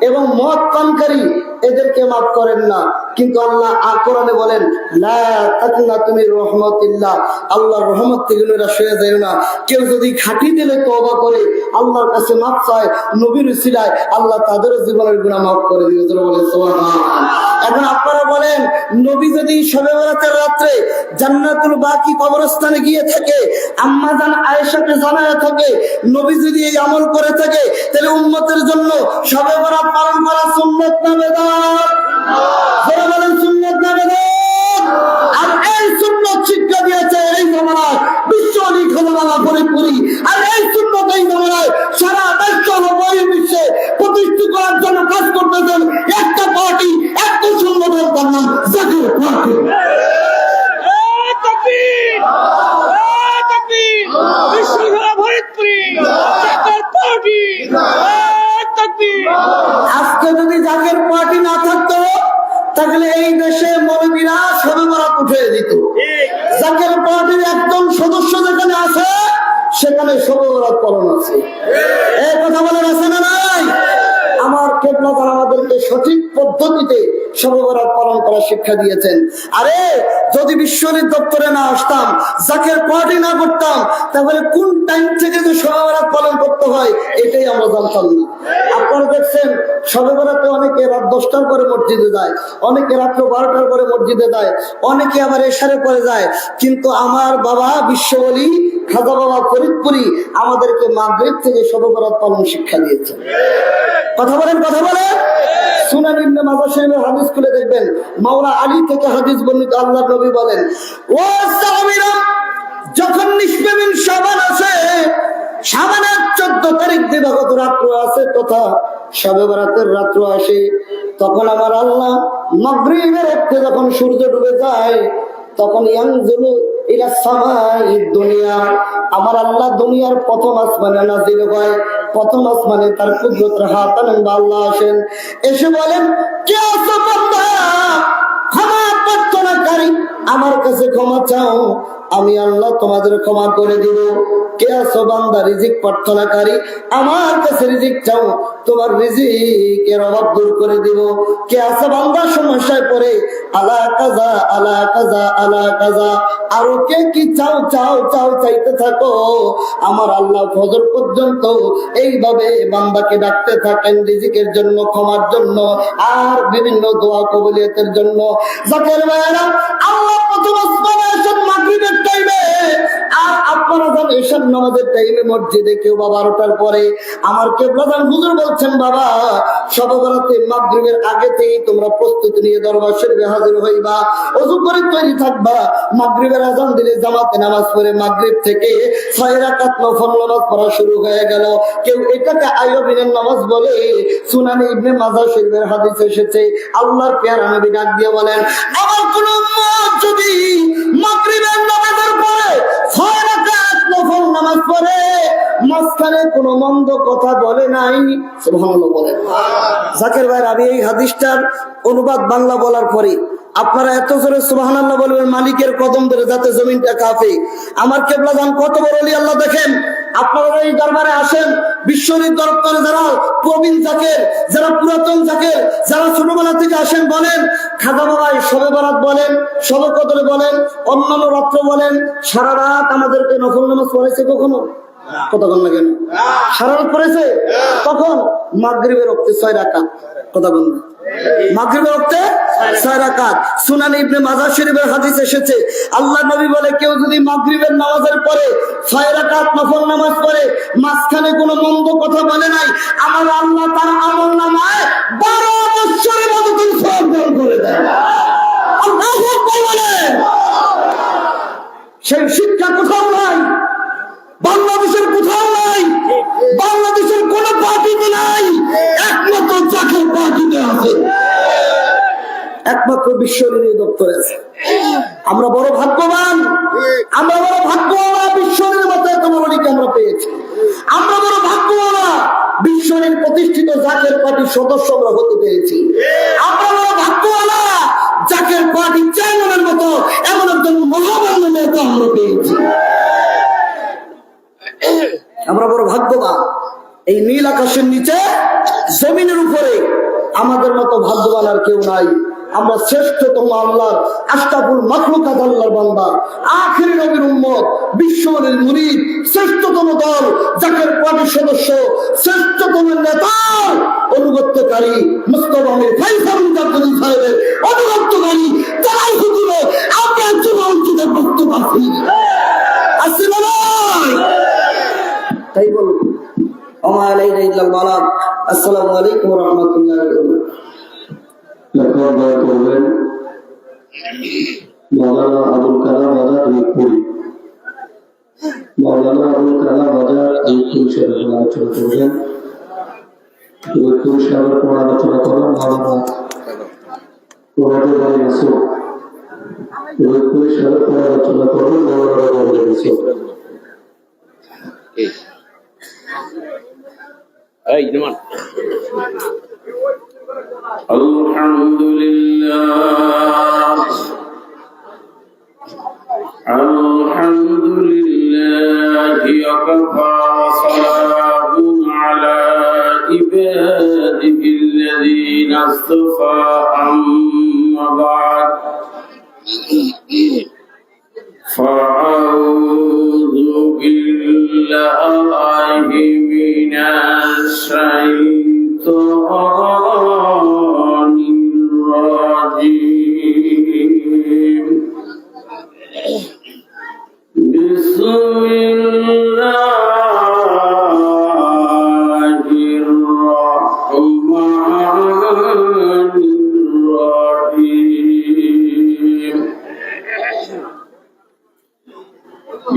এবং মদ পানকারী এদেরকে মাফ করেন না। কিন্তু আল্লাহ কোরআনে বলেন, লা তাকনাতু মির রাহমাতিল্লাহ, আল্লাহর রহমত থেকে সরে যায় না। কেউ যদি খাঁটি দিলে তওবা করে আল্লাহর কাছে মাফ চায়, নবীর উসিলায় আল্লাহ তাদের জীবনের গুনাহ মাফ করে দিবে। জোরে বলেন সুবহানাল্লাহ। এখন আপনারা বলেন, নবী যদি শবে বরাতের রাত্রে জান্নাতুল বাকি কবরস্থানে গিয়ে থাকে, আম্মা জান আয়েশাকে জানায় থাকে, নবী যদি এই আমল করে থাকে, তাহলে উম্মতের জন্য শবে বরাত পালন করা সুন্নাত না বেদাত? যারা বলেন সুন্নাত না বেদাত? আর এই সুন্নাত শিক্ষা দিয়েছে এই জামানায় বিশ্ব আলী খাজাবালা ফরিদপুরি। আর এই সুন্নাত এই জামানায় সারা বিশ্ব বিশ্বে প্রতিষ্ঠিত করার জন্য কাজ করতেছেন একটা পার্টি, একটা সংগঠন, তার নাম জাতীয় পার্টি। আজকে যদি জাতীয় পার্টি না থাকতো, তাহলে এই দেশে মৌলবীরা শবে বরাত উঠে দিত। জাতীয় পার্টির একজন সদস্য যেখানে আছে, সেখানে শবে বরাত পালন আছে। এই কথা বলেন আছে না নাই? আমার কেবলা তারা আমাদেরকে সঠিক পদ্ধতিতে শবে বরাত পালন করার শিক্ষা দিয়েছেন। আরে যদি বিশ্বনীত দপ্তরে না আসতাম, জাকের পার্টি না করতাম, তাহলে কোন টাইম থেকে যে শবে বরাত পালন করতে হয় এটাই আমরা জানতাম না। আপনারা দেখছেন শবে বরাতে অনেকে রাত 10টার পরে মসজিদে যায়, অনেকে রাত্র 12টার পরে মসজিদে যায়, অনেকে আবার এশারে পরে যায়। কিন্তু আমার বাবা বিশ্ববলী খাজা বাবা ফরিদপুরি আমাদেরকে মাগরিব থেকে শবে বরাত পালন শিক্ষা দিয়েছেন। কথা বলেন, কথা বলেন। সুনান ইবনে মাজাহ শরীফের হাদিস খুলে দেখবেন, মাওলা আলী থেকে হাদিস বর্ণিত, আল্লাহর নবী বলেন, ও সাহাবীরা, যখন নিসফে মিন শাবান আছে, শাবানের 14 তারিখ দিবাগত রাত্র আছে তথা শবে বরাতের রাত্র আসে, তখন আমার আল্লাহ মাগরিবের ওয়াক্তে যখন সূর্য ডুবে যায়, তখন ইয়ানজুলু ইলা সামাই দুনিয়া, আমার আল্লাহ দুনিয়ার প্রথম আসমানে নাজিল হয়। প্রথম আসমানে তার কুদরতের হাত আনেন বা আল্লাহ আসেন, এসে বলেন, কে আছো বান্দা, ক্ষমা প্রার্থনাকারী, আমার কাছে ক্ষমা চাও, আমি আল্লাহ তোমাদের ক্ষমা করে দিব। কে আছো বান্দা রিজিক প্রার্থনাকারী, আমার কাছে রিজিক চাও, তোমার রিজিকের অভাব দূর করে দিব। কে আছে বান্দা সমস্যায় পড়ে, আলা কাজা আলা কাজা আলা কাজা, আরো কে কি চাও চাও চাও চাইতে থাকো, আমার আল্লাহ ফজর পর্যন্ত এইভাবে বান্দাকে ডাকতে থাকেন রিজিকের জন্য, ক্ষমার জন্য, আর বিভিন্ন দোয়া কবুলিয়তের জন্য। জাকের ভাইরা, আল্লাহ প্রথম আসমানে আসেন মাগরিবের টাইমে, আর আপনারা জানেন এশার নামাজের টাইমে মসজিদে কেউ বা 12টার পরে। আমার কেবলাদান হুজুর বলছেন, বাবা শবে বরাতে মাগরিবের আগে থেকেই তোমরা প্রস্তুতি নিয়ে দরবার শরীফে হাজির হইবা, ওযু করে তৈরি থাকবা। মাগরিবের আযান দিলে জামাতে নামাজ পড়ে মাগরিব থেকে 6 রাকাত নফল নামাজ পড়া শুরু হয়ে গেল। কেউ এটাকে আইয়ুবিনের নামাজ বলে। সুনান ইবনে মাজাহ শরীফের হাদিস এসেছে, আল্লাহর পেয়ারা নবী ডাক দিয়ে বলেন, আমার কোন উম্মত যদি মাগরিবের নামাজের পরে 6 রাকাত নফল নামাজ পড়ে, মাঝখানে কোনো মন্দ কথা বলে নাই, সুবহানাল্লাহ বলেন। জাকের ভাই, আমি এই হাদিসটার অনুবাদ বাংলা বলার পরে আপনারা এত জোরে সুবহানাল্লাহ বলবেন, মালিকের কদম ধরে যাতে জমিনটা কাঁপে। আমার কেবলা জান কত বড় ওলি আল্লাহ দেখেন। আপনারা এই দরবারে আসেন, বিশ্বনীত দরবারে যারা প্রবীণ জাকের, যারা পুরাতন জাকের, যারা ছোটবেলা থেকে আসেন, বলেন খাজা বাবাই শবে বরাত বলেন, শবে কদর বলেন, অন্যান্য রাত্র বলেন, সারা রাত আমাদেরকে নফল নামাজ পড়েছে কখনো? কতক্ষণ না কেন সারা রাত পড়েছে? তখন মাগরিবের ওয়াক্তে 6 রাকাত। কতক্ষণ না মাগরিবের ওয়াক্তে 6 রাকাত। সুনান ইবনে মাজাহ শরীফের হাদিস এসেছে, আল্লাহর নবী বলে, কেউ যদি মাগরিবের নামাজের পরে 6 রাকাত নফল নামাজ পড়ে, মাঝখানে কোনো মন্দ কথা বলে নাই, আমার আল্লাহ তার আমলনামায় 12 বছরের ইবাদতের সওয়াব দান করে দেয়। আল্লাহু আকবার বলেন। সেই শিক্ষা কোথাও নাই, বাংলাদেশের কোথাও নাই, বাংলাদেশের কোন পার্টিতে নাই, একমাত্র জাকের পার্টিতে আছে, একমাত্র বিশ্বনীত দপ্তরে আছে। আমরা বড় ভাগ্যবান, সদস্য আমরা হতে পেরেছি। আমরা বড় ভাগ্যওয়ালা, জাকের পার্টি চেয়ারম্যানের মতো এমন একজন মহামান্য নেতা আমরা পেয়েছি। আমরা বড় ভাগ্যবান। এই নীল আকাশের নিচে জমিনের উপরে আমাদের মতো ভাগ্যবান আর কেউ নাই। আমরা শ্রেষ্ঠতম আল্লাহর আশরাফুল মাখলুকাত, আল্লাহর বান্দা, আখিরি নবীর উম্মত, বিশ্বনবীর মুরিদ, শ্রেষ্ঠতম দল, জাকের পার্টির সদস্য, শ্রেষ্ঠতম নেতার অনুগত্যকারী, মুস্তাফা আমির ফাইসাল মুজাদ্দিদ সাহেবের অনুগত্যকারী, তারাই হুজুরে আমরা জীবনকে বক্তব্য আছি। আসলে নয় তাই বলুন। ওমা আলাইনা ইল্লাল বালাগ। আসসালামু আলাইকুম ওয়া রাহমাতুল্লাহি ওয়া বারাকাতুহু। মৌলানা আবুল কালাম আজাদ রূপপুরি। মৌলানা আবুল কালাম আজাদ রূপপুরি সাহেব আলোচনা করবেন। রূপপুরি সাহেবের পর আলোচনা করেন মৌলানা ওবায়দুল আলী মাসুদ। রূপপুরি সাহেবের পর আলোচনা করবেন মৌলানা ওবায়দুল আলী মাসুদ। আলহামদুলিল্লাহ আলহামদুলিল্লাহি ওয়াকাফা সালামুন আলা ইবাদিহিল্লাযীনা ইসতাফা আম্মা বা'দ ফাআউযু বিল্লাহি মিনাশ শাইতানির রাজীম। বিসমিল্লাহির রাহমানির রাহিম।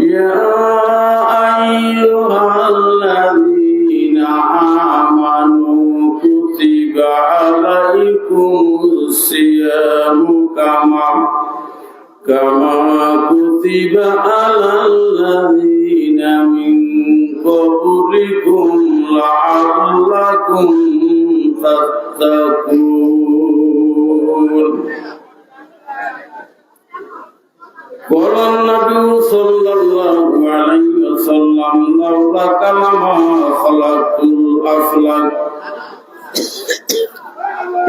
ইয়া আইয়ুহাল্লাযীনা আমানু কুতিবা আলাইকুমুস সিয়ামু কামা কুতিবা আলাল্লাযীনা মিন ক্বাবলিকুম লাআল্লাকুম তাত্তাকুন। قال النبي صلى الله عليه وسلم لولا كلمة خلقت الأفلاك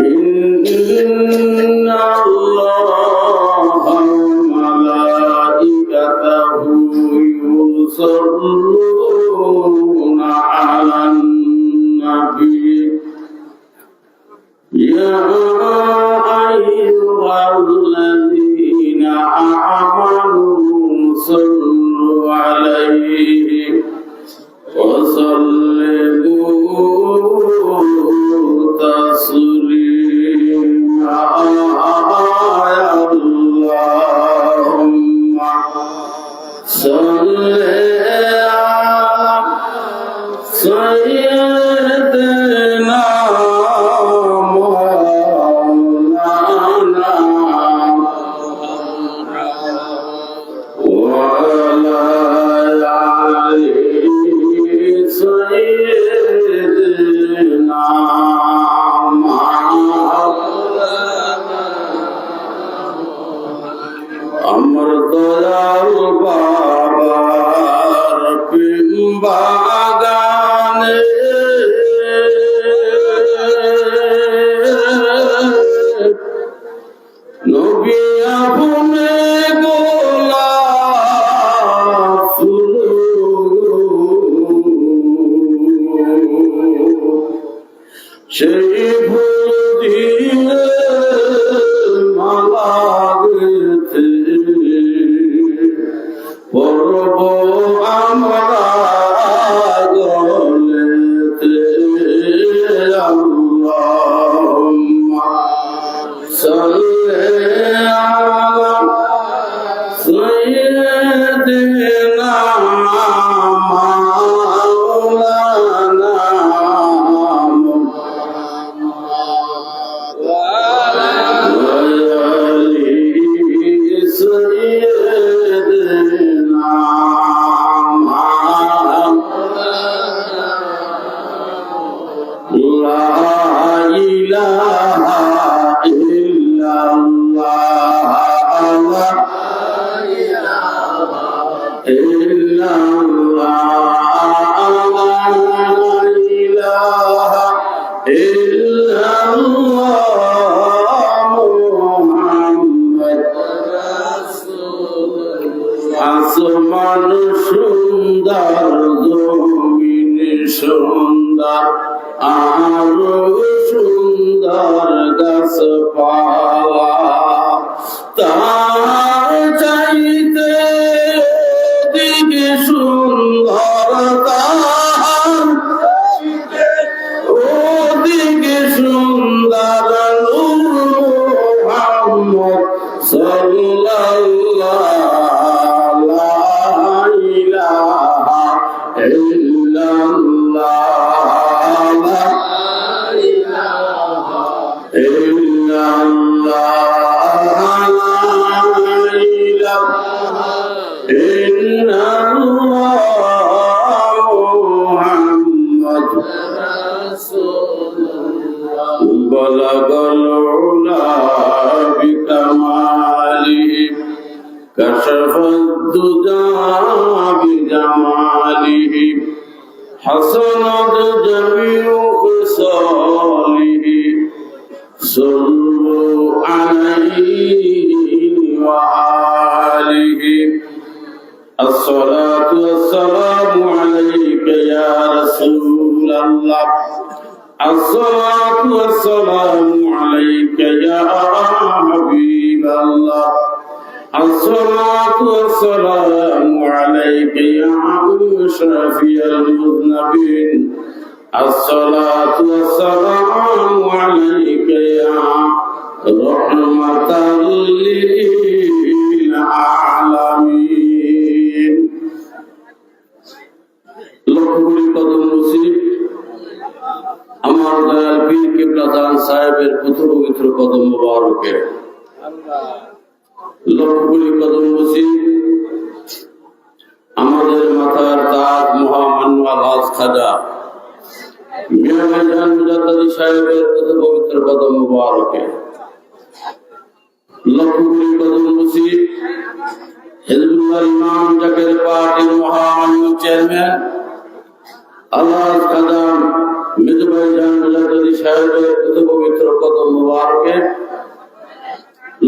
إن الله وملائكته يصلون على النبي يا أيها الذين آمنوا صلوا عليه وسلموا تسليما اللهم صل على سيدنا مولانا وعلى آل سيدنا আমার দয়াল বাবা আসমান সুন্দর, জমিন সুন্দর, আরো সুন্দর গাছপালা, তার চাইতে দিকে সুন্দর, ওদিকে সুন্দর মুহাম্মদ সাল্লাল্লাহু بلغ العلا بكماله كشف الدجى بجماله حسنت جميع خصاله صلوا عليه وآله الصلاة والسلام عليك يا رسول الله الصلاة والسلام عليك يا حبيب الله الصلاة والسلام عليك يا شافي المذنبين الصلاة والسلام عليك يا رحمة للعالمين লক্ষ্মী কদম নসিব আমার দয়াল পীর কিবলা জান সাহেবের পুত্র পবিত্র কদম মুবারকে লক্ষ্মী কদম নসিব আমাদের মাথার তাজ মহামান্য আলহাজ খাজা মিয়া ভাইজান মুজাদ্দিদ সাহেবের পুত্র পবিত্র কদম মুবারকে লক্ষ্মী কদম নসিব হিজবুল্লাহ ইমাম জাকের পার্টির মহামান্য চেয়ারম্যান আলহাজ খাজা মির্জা ভাইজান মুজাদ্দিদ সাহেবের পুত্র পবিত্র কদম মুবারকে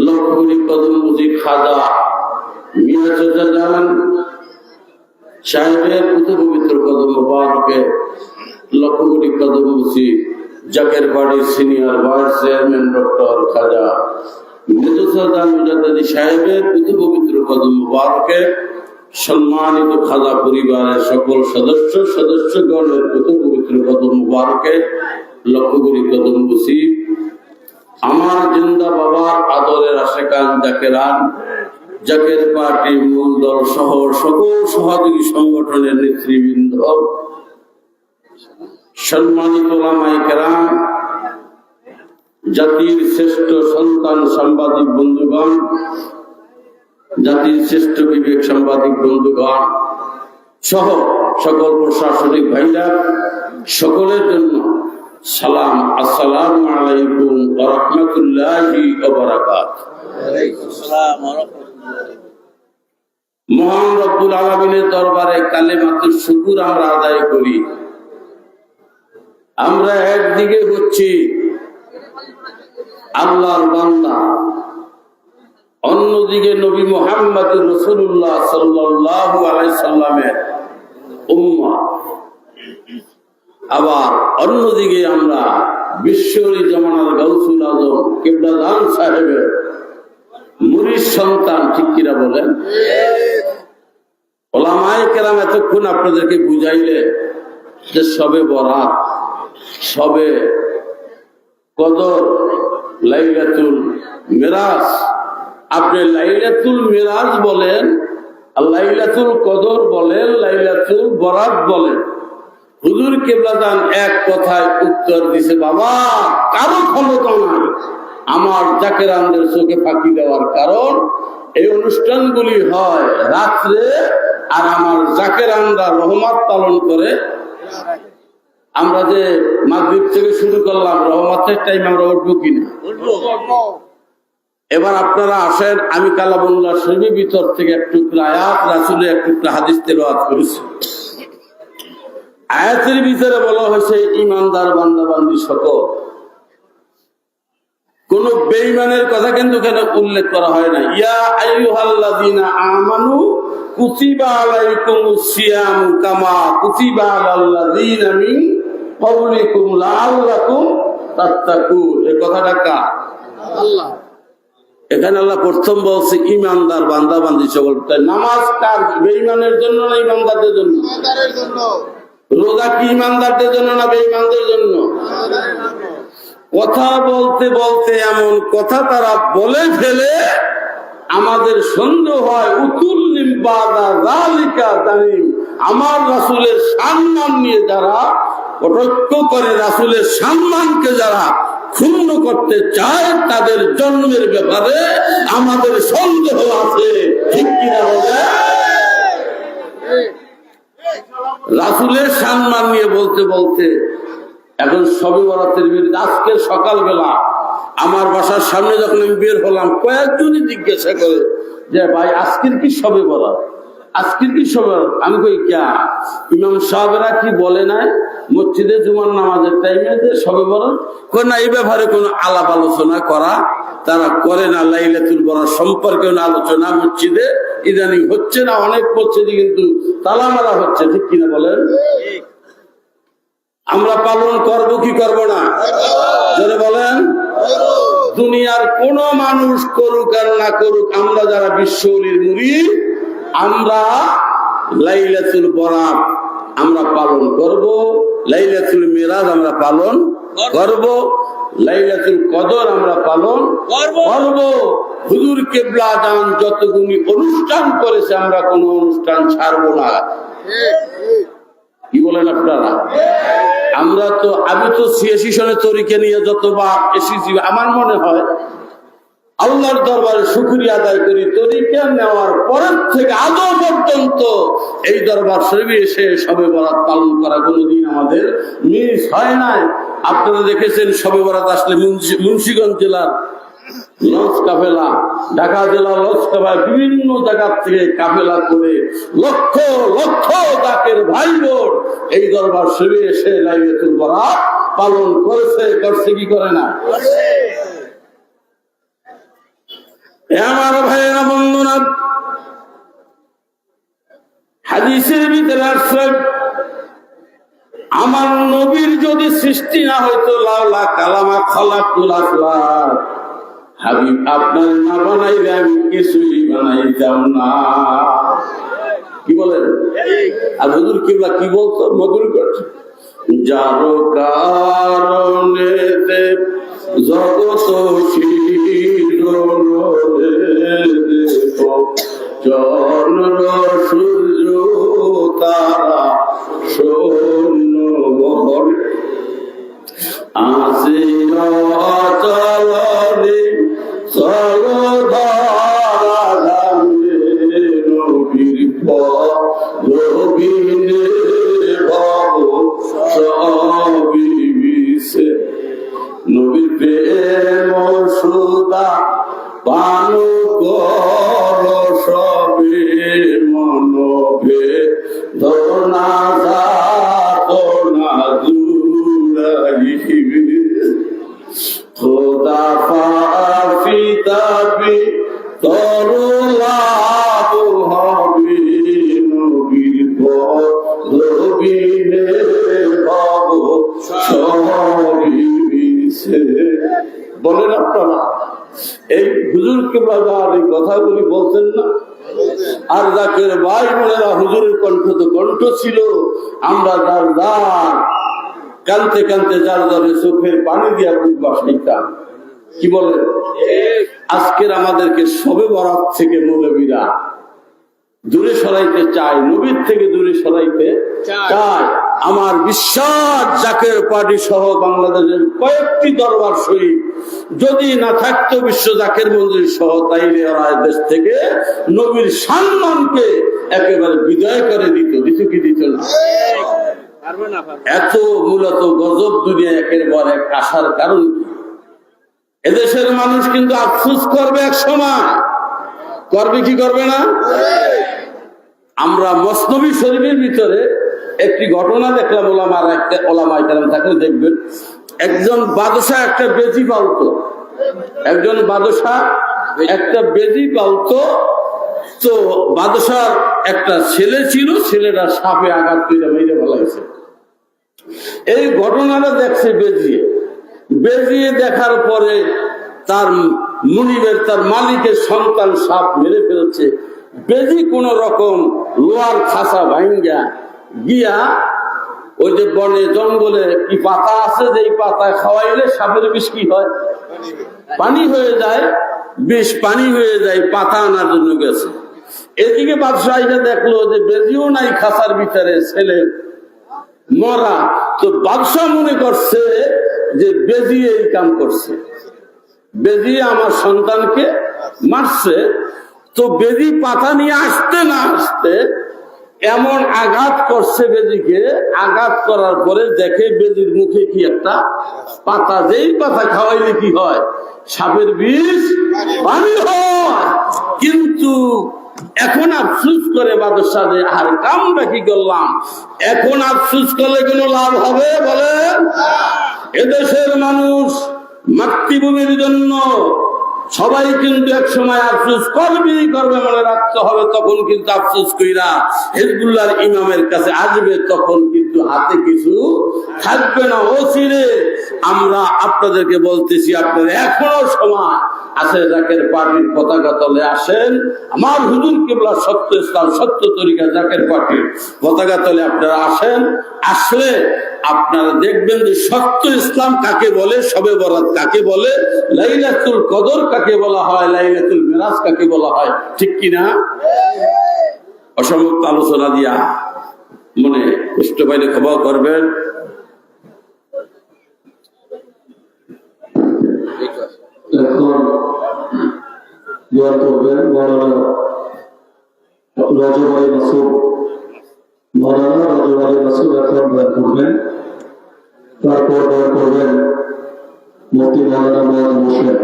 লক্ষ্মী কদম নসিব খাজা মিয়া চাচা জান সাহেবের পুত্র পবিত্র কদম মুবারকে লক্ষ্মী কদম নসিব জাকের বাড়ির সিনিয়র ভাইস চেয়ারম্যান ডক্টর খাজা মির্জা চাচা মুজাদ্দিদ সাহেবের পুত্র পবিত্র কদম মুবারকে সম্মানিত খাজা পরিবারের সকল সদস্যগণের পুত্র পবিত্র কদম মুবারকে লক্ষ্মী কদম নসিব আমার জিন্দা বাবার আদরের আশেকান জাকেরান জাকের পার্টি মূল দল সহ সকল সহযোগী সংগঠনের নেতৃবৃন্দ, সম্মানিত ওলামায়ে কেরাম, জাতির শ্রেষ্ঠ সন্তান সাংবাদিক বন্ধুগণ, জাতির শ্রেষ্ঠ বিবেক সাংবাদিক বন্ধুগণ সহ সকল প্রশাসনিক ভাইরা, সকলের জন্য সালাম, আসসালামু আলাইকুম ওয়া রাহমাতুল্লাহি ওয়া বারাকাতুহু। মহান রব্বুল আলামিনের দরবারে কালেমাতুল শুকর আমরা আদায় করি। আমরা একদিকে হচ্ছি আল্লাহর বান্দা, অন্যদিকে নবী মুহাম্মদ রাসূলুল্লাহ সাল্লাল্লাহু আলাইহি সাল্লামের উম্মাহ, আবার অন্যদিকে আমরা বিশ্বরী জামানার গাউসুল আজম কিবলা জান সাহেবের মুরিদ সন্তান, ঠিক কিনা বলেন? ওলামায়ে কেরাম এতক্ষণ আপনাদেরকে বুঝাইলে যে সবে বরাত, সবে কদর, লাইলাতুল মিরাজ, আপনি লাইলাতুল মিরাজ বলেন, লাইলাতুল কদর বলেন, লাইলাতুল বরাত বলেন, হুজুর কিবলা জান এক কথায় উত্তর দিছে, বাবা কারো ক্ষমতা নাই আমার জাকেরানদের চোখে ফাঁকি দেওয়ার, কারণ এই অনুষ্ঠানগুলি হয় রাত্রে আর আমার জাকেরানরা রহমত পালন করে। আমরা যে মাগরিব থেকে শুরু করলাম, রহমতের টাইম আমরা উঠবো কিনা? এবার আপনারা আসেন, আমি কালামুল্লাহ শরীফের ভিতর থেকে একটু আয়াত, রাসূলের একটু হাদিস তেলাওয়াত করেছি। আয়াতের ভিতরে বলা হয়েছে ইমানদার বান্দাবান্দি সকল, কোন বেঈমানের কথা কিন্তু এখানে উল্লেখ করা হয় না। ইয়া আইয়ুহাল্লাযীনা আমানু কুতিবা আলাইকুমুস সিয়ামু কামা কুতিবা আলাল্লাযীনা মিন ক্বাবলিকুম লাআল্লাকুম তাত্তাকুন। এই কথাটা কার? আল্লাহ। এখানে আল্লাহ প্রথম বলছে ইমানদার বান্দাবান্দি সকল। নামাজ কার? বেঈমানের জন্য না ইমানদারদের জন্য? ইমানদারের জন্য। রোজা কি ইমানদারদের জন্য না বেঈমানদের জন্য? ইমানদারের জন্য। কথা বলতে বলতে এমন কথা তারা বলে ফেলে আমাদের সন্দেহ হয় উতুল নিবাদা যালিকা জানিম। আমার রাসূলের সম্মান নিয়ে যারা কটাক্ষ করে, রাসূলের সম্মানকে যারা ক্ষুণ্ণ করতে চায়, তাদের জন্মের ব্যাপারে আমাদের সন্দেহ আছে। ঠিক কিনা বলে? রাসূলের সম্মান নিয়ে বলতে বলতে এখন শবে বরাতের বিরুদ্ধে আজকে সকালবেলা আমার বাসার সামনে যখন আমি বের হলাম, কয়েকজনই জিজ্ঞাসা করে যে ভাই আজকের কি শবে বরাত, আজকের কি শবে বরাত? আমি কই ক্যা ইমাম সাহেবরা কি বলে নাই মসজিদে জুমার নামাজের টাইমে যে শবে বরাত? কই না, এই ব্যাপারে কোনো আলাপ আলোচনা করা তারা করে না। লাইলাতুল বরাত সম্পর্কে আলোচনা মসজিদে ইদানিং হচ্ছে না, অনেক মসজিদে কিন্তু তালা মারা হচ্ছে। ঠিক কিনা বলেন? আমরা পালন করব কি করব না? যারা বলেন দুনিয়ার কোন মানুষ করুক আর না করুক, আমরা যারা বিশ্ব ওলির মুরিদ, আমরা লাইলাতুল বরাত আমরা পালন করব, লাইলাতুল মিরাজ আমরা পালন করব, লাইলাতুল কদর আমরা পালন করব। হুজুর কিবলা জান যতগুলি অনুষ্ঠান করেছে আমরা কোন অনুষ্ঠান ছাড়বো না। কি বলেন আপনারা? আমরা তো, আমি তো 86 সনে তরিকে নিয়ে যতবার এসেছি, আমার মনে হয় আল্লাহর দরবারে শুকরিয়া আদায় করি, তরিকা নেওয়ার পরের থেকে আজও পর্যন্ত এই দরবার শরীফে এসে শবে বরাত পালন করা কোনোদিন আমাদের মিস হয় নাই। আপনারা দেখেছেন শবে বরাত আসলে মুন্সিগঞ্জ জেলার লঞ্চ কাফেলা, ঢাকা জেলা লঞ্চ কাফেলা, বিভিন্ন জায়গা থেকে কাফেলা করে লক্ষ লক্ষ জাকের ভাই বোন এই দরবার শরীফে এসে লাইলাতুল বরাত পালন করেছে। করছে কি করে না? আমার ভাইয়েরা বন্ধুরা, হাদিসের ভিতরে আসছে আমার নবীর যদি সৃষ্টি না হইতো লাউলা কালামা খালাকুল আসলাম, হাবিব আপনার না বানাইলে আমি কিছুই বানাইতাম না। কি বলেন? আর হুজুর কিবলা কি বলতো? মধুর করছে, যার কারণে জগৎ চন্দ্র সূর্য তারা শূন্য আছে চলনে চলধারা নবীর রবিনে ভব সবই মিশে নবীর প্রেম সুদা পান কর সবে মনভে ধনা যাতনা জুড়াইবে খোদা পাফি তাবি তরলাভ হবে নবীর রবিনে ভব সবই মিশে। বলেন আপনারা এই হুজুর কিবলার এই কথাগুলি বলতেন না? আর জাকের ভাই বোনেরা, হুজুরের কণ্ঠ তো কণ্ঠ ছিল, আমরা যার যার কানতে কানতে যার যারে চোখের পানি দিয়া বুক বাসাইতাম। কি বলে? আজকের আমাদেরকে শবে বরাত থেকে মৌলবীরা দূরে সরাইতে চায়, নবীর থেকে দূরে সরাইতে চায়। আমার বিশ্বাস জাকের পার্টি সহ বাংলাদেশের কয়েকটি দরবার শরীফ যদি না থাকতো বিশ্ব জাকের মন্দির সহ, তাইলে ওরা দেশ থেকে নবীর সম্মানকে একেবারে বিদায় করে দিত। দিত কি দিত না? এত মূলত গজব দুনিয়া একের পর এক আসার কারণ কি? এদেশের মানুষ কিন্তু আফসোস করবে এক সময়, করবে কি করবে না? আমরা মসনবী শরীফের ভিতরে একটি ঘটনা দেখলাম, ওলামায়ে কেরাম থাকলে দেখবেন, একজন বাদশা একটা বেজি পালতো, একজন বাদশা একটা বেজি পালতো। তো বাদশার একটা ছেলে ছিল, ছেলেটা সাপে আঘাত করে মেরে ফেলাইছে। এই ঘটনাটা দেখছে বেজিয়ে দেখার পরে তার মুনিবের, তার মালিকের সন্তান সাপ মেরে ফেলছে। বেজি কোন রকম লোহার খাসা ভাঙ্গা গিয়া ওই যে বনে জঙ্গলে কি পাতা আছে, যে এই পাতা খাওয়াইলে সাপের বিষ কি হয়, পানি হয়ে যায়, বিষ পানি হয়ে যায়, পাতা আনার জন্য গেছে। এদিকে বাদশাহ দেখলো যে বেজিও নাই খাসার ভিতরে, ছেলে মরা। তো বাদশাহ মনে করছে যে বেজি এই কাম করছে, বেজি আমার সন্তানকে মারছে। তো বেজি পাতা নিয়ে আসতে না আসতে এমন আঘাত করছে বেজিকে, আঘাত করার পরে দেখে বেজির মুখে কি একটা পাতা, যেই পাতা খাওয়াইলে কি হয়, সাপের বিষ পানি হয়। কিন্তু এখন আফসুস করে বাদশাহ, আর কামটা কি করলাম, এখন আফসুস করলে কোনো লাভ হবে বলেন? এদেশের মানুষ মাতৃভূমির জন্য সবাই কিন্তু এক সময় আফসোস করবেই করবে, মনে রাখতে হবে। তখন কিন্তু আফসোস কইরা হিজবুল্লাহর ইমামের কাছে আসবে, তখন কিন্তু হাতে কিছু থাকবে না। ওসিরে আমরা আপনাদেরকে বলতেছি, আপনারা এখনো সময় আছে, জাকের পার্টির পতাকা তলে আসেন। আমার হুজুর কিবলা সত্য ইসলাম সত্য তরিকা জাকের পার্টির পতাকা তলে আপনারা আসেন। আসলে আপনারা দেখবেন যে সত্য ইসলাম কাকে বলে, শবে বরাত কাকে বলে, লাইলাতুল কদর কাকে বলা হয়, লাইলাতুল মিরাজ কাকে বলা হয়, ঠিক কিনা? অসংখ্য আলোচনা দিয়া মনে কষ্ট পাইলে ক্ষমা করবেন। এখন দোয়া করবেন মৌলানা রজব আলী মাসুদ। মৌলানা রজব আলী মাসুদ এখন দোয়া করবেন, তারপর দোয়া করবেন মুফতি মৌলানা মুয়াজ্জ হোসেন।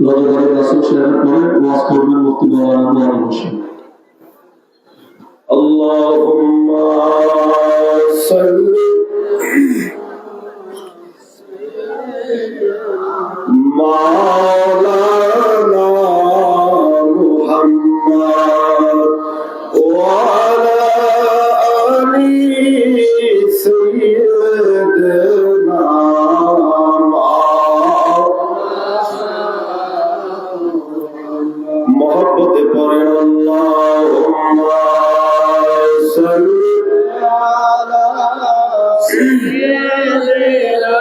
রজব আলী মাসুদ সাহেব পরে ওয়াজ করবেন মুফতি মৌলানা মুয়াজ্জ হোসেন। আল্লাহুম্মা সাল্লি মাওলানা মুহাম্মদ ওয়া আলা আলি সাইয়্যিদিনা মোহব্বতে পড়ে আল্লাহুম্মা সাল্লি আলা সাইয়্যিদিনা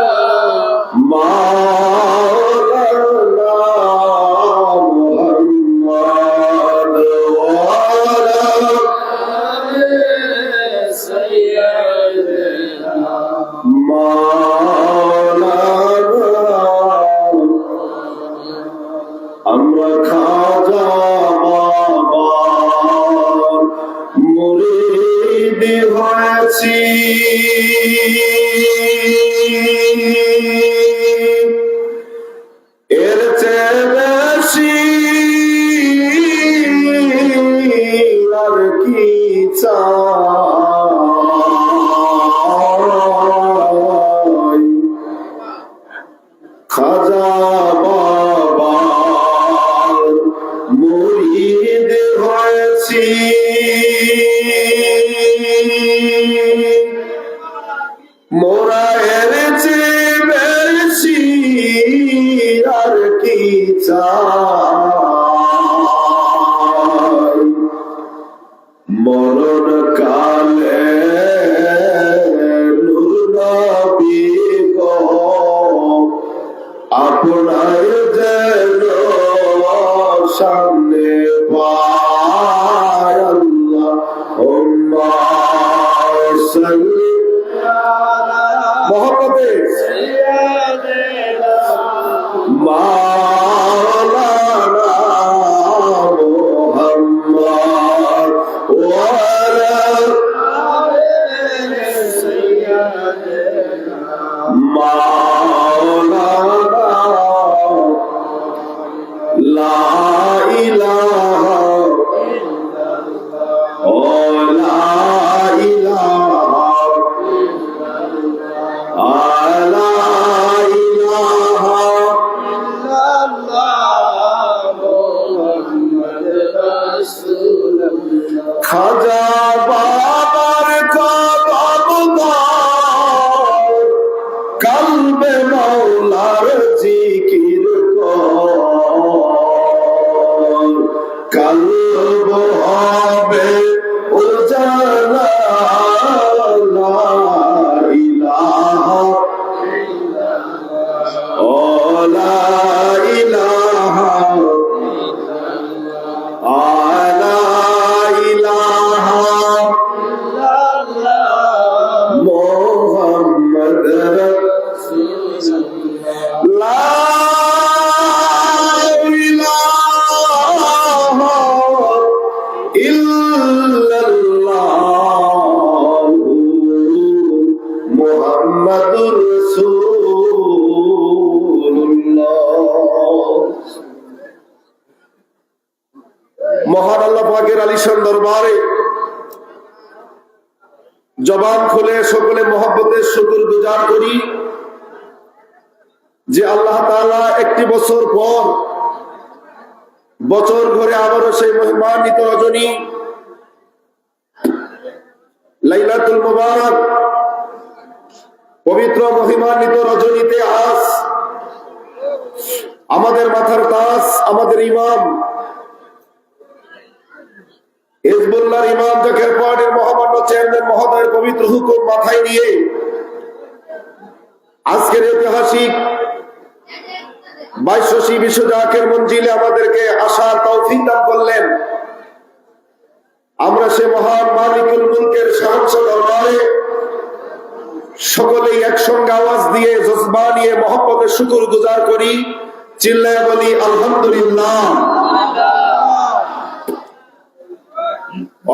আমরা খাজা বাবার মুরিদ হয়েছি, এর চেয়ে বেশি আর কি চাই। খাজা বাবার মুরিদ হয়েছি, মোরা এর চেয়ে বেশি আর কি চাই। মরণ কালে নূর নবী গো আপনার যেন সামনে পায়। আল্লাহুম্মা সাল্লি মোহাম্মদে মাওলানা মুহাম্মদ ওয়া আলা খাজা বাবার কদম কালবে মাওলার জিকির কর, কালব হবে উজালা, লা ইলাহা ও লা ইলাহা আলা ইলাহা মুহাম্মদ রাসূলুল্লাহ, লা ইলাহা ইল্লাল্লাহ মুহাম্মাদুর রাসূলুল্লাহ। মহান আল্লাহ পাকের আলিশান দরবারে জবান খুলে সকলে মহব্বতের শুকর গুজার করি যে আল্লাহ তাআলা একটি বছর পর বছর ঘরে আবারও সেই মহিমান্বিত রজনী লাইলাতুল মুবারক পবিত্র মহিমান্বিত রজনীতে আজ আমাদের মাথার তাজ, আমাদের ইমাম হিজবুল্লাহর ইমাম জাকের পার্টির মহামান্য চেয়ারম্যান মহোদয়ের পবিত্র হুকুম মাথায় নিয়ে আজকের ঐতিহাসিক 22 বিশ্ব জাকের মঞ্জিলে আমাদেরকে আসার তৌফিক দান করলেন। আমরা সে মহান মালিকুল মুলকের শাহানশাহ দরবারে সকলেই একসঙ্গে আওয়াজ দিয়ে জজবা নিয়ে মহব্বতের শুকর গুজার করি, চিল্লায় বলি আলহামদুলিল্লাহ।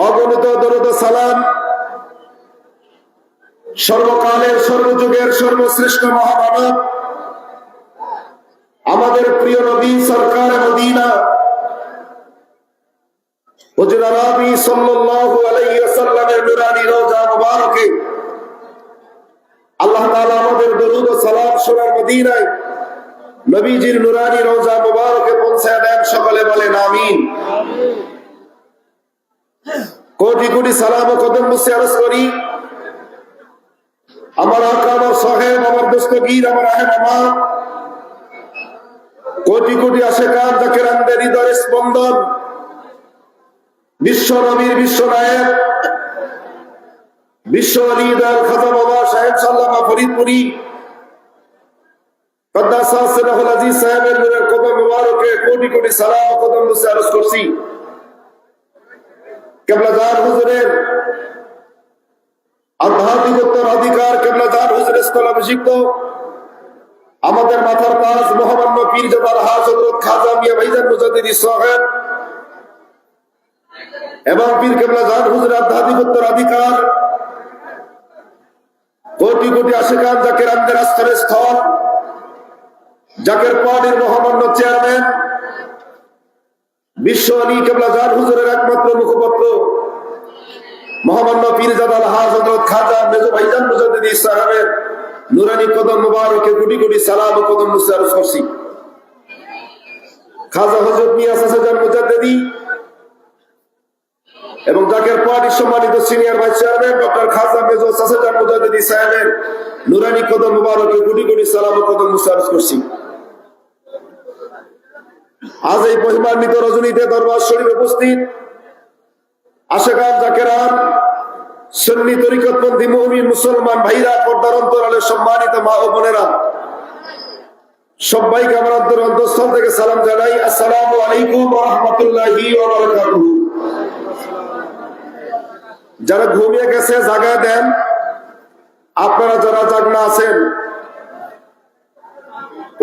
অগণিত দরুদ ও সালাম সর্বকালের সর্বযুগের সর্বশ্রেষ্ঠ মহামানব আমাদের প্রিয় নবী সরকার মদিনা হুজুর আরবি সাল্লাল্লাহু আলাইহি ওয়াসাল্লামের নূরানী রওজা মুবারকে আল্লাহ তাআলা আমাদের দরুদ ও সালাম সোনার মদিনায় নবীজির নূরানী রওজা মুবারকে পৌঁছায় দেন। সকলে বলেন আমিন। কোটি কোটি সালাম ও কদম মুসে আরজ করি আমার আকা, আমার সাহেব, আমার দস্তগীর, আমার আহনামা, কোটি কোটি আশেকান জাকেরানদের হৃদয়ের স্পন্দন, বিশ্ব নবীর বিশ্ব নায়ক, বিশ্ব আলিদার খাজা বাবা সাহেব সাল্লামা ফরিদপুরি কদ্দাস সিরাহুল আজিজ সাহেবের নূরের কদম মুবারকে কোটি কোটি সালাম ও কদম মুসে আরজ করছি। কেবলাদার হুজুরের আধ্যাত্মিক উত্তরাধিকার, কেবলাদার হুজুরের স্থলাভিষিক্ত আমাদের মাথার তাজ মহামান্য পীরজাদা আলহাজ হযরত খাজা মিয়া ভাইজান মুজাদ্দিদি সাহেব এবং পীর কেবলাদার হুজুরের আধ্যাত্মিক উত্তরাধিকার কোটি কোটি আশিকান জাকেরানদের আস্থার স্থল জাকের পার্টির মহামান্য চেয়ারম্যান বিশ্ব আলী কেবলাদার হুজুরের একমাত্র মুখপত্র মহামান্য পীরজাদা আলহাজ হযরত খাজা মেজো ভাইজান মুজাদ্দিদি সাহেবের নূরানী কদম মুবারকে কোটি কোটি সালাম ও কদম মুসে আরজ করছি। খাজা হযরত মিয়া সাসাজান মুজাদ্দিদি এবং জাকের পার্টির সম্মানিত সিনিয়র ভাইস চেয়ারম্যান ডক্টর খাজা মেজো সাসাজান মুজাদ্দিদি সাহেবের নূরানী কদম মুবারকে কোটি কোটি সালাম ও কদম মুসে আরজ করছি। আজ এই মহিমান্বিত রজনীতে দরবার শরীফ উপস্থিত আশেকান জাকেরান, সুন্নি তরিকতপন্থী মুমিন মুসলমান ভাইরা, পর্দার অন্তরালে সম্মানিত মা ও বোনেরা, সবাইকে আমার অন্তঃস্থল থেকে সালাম জানাই। আসসালামু আলাইকুম ওয়া রাহমাতুল্লাহি ওয়া বারাকাতুহু। যারা ঘুমিয়ে গেছে জাগা দেন, আপনারা যারা জাগনা আছেন,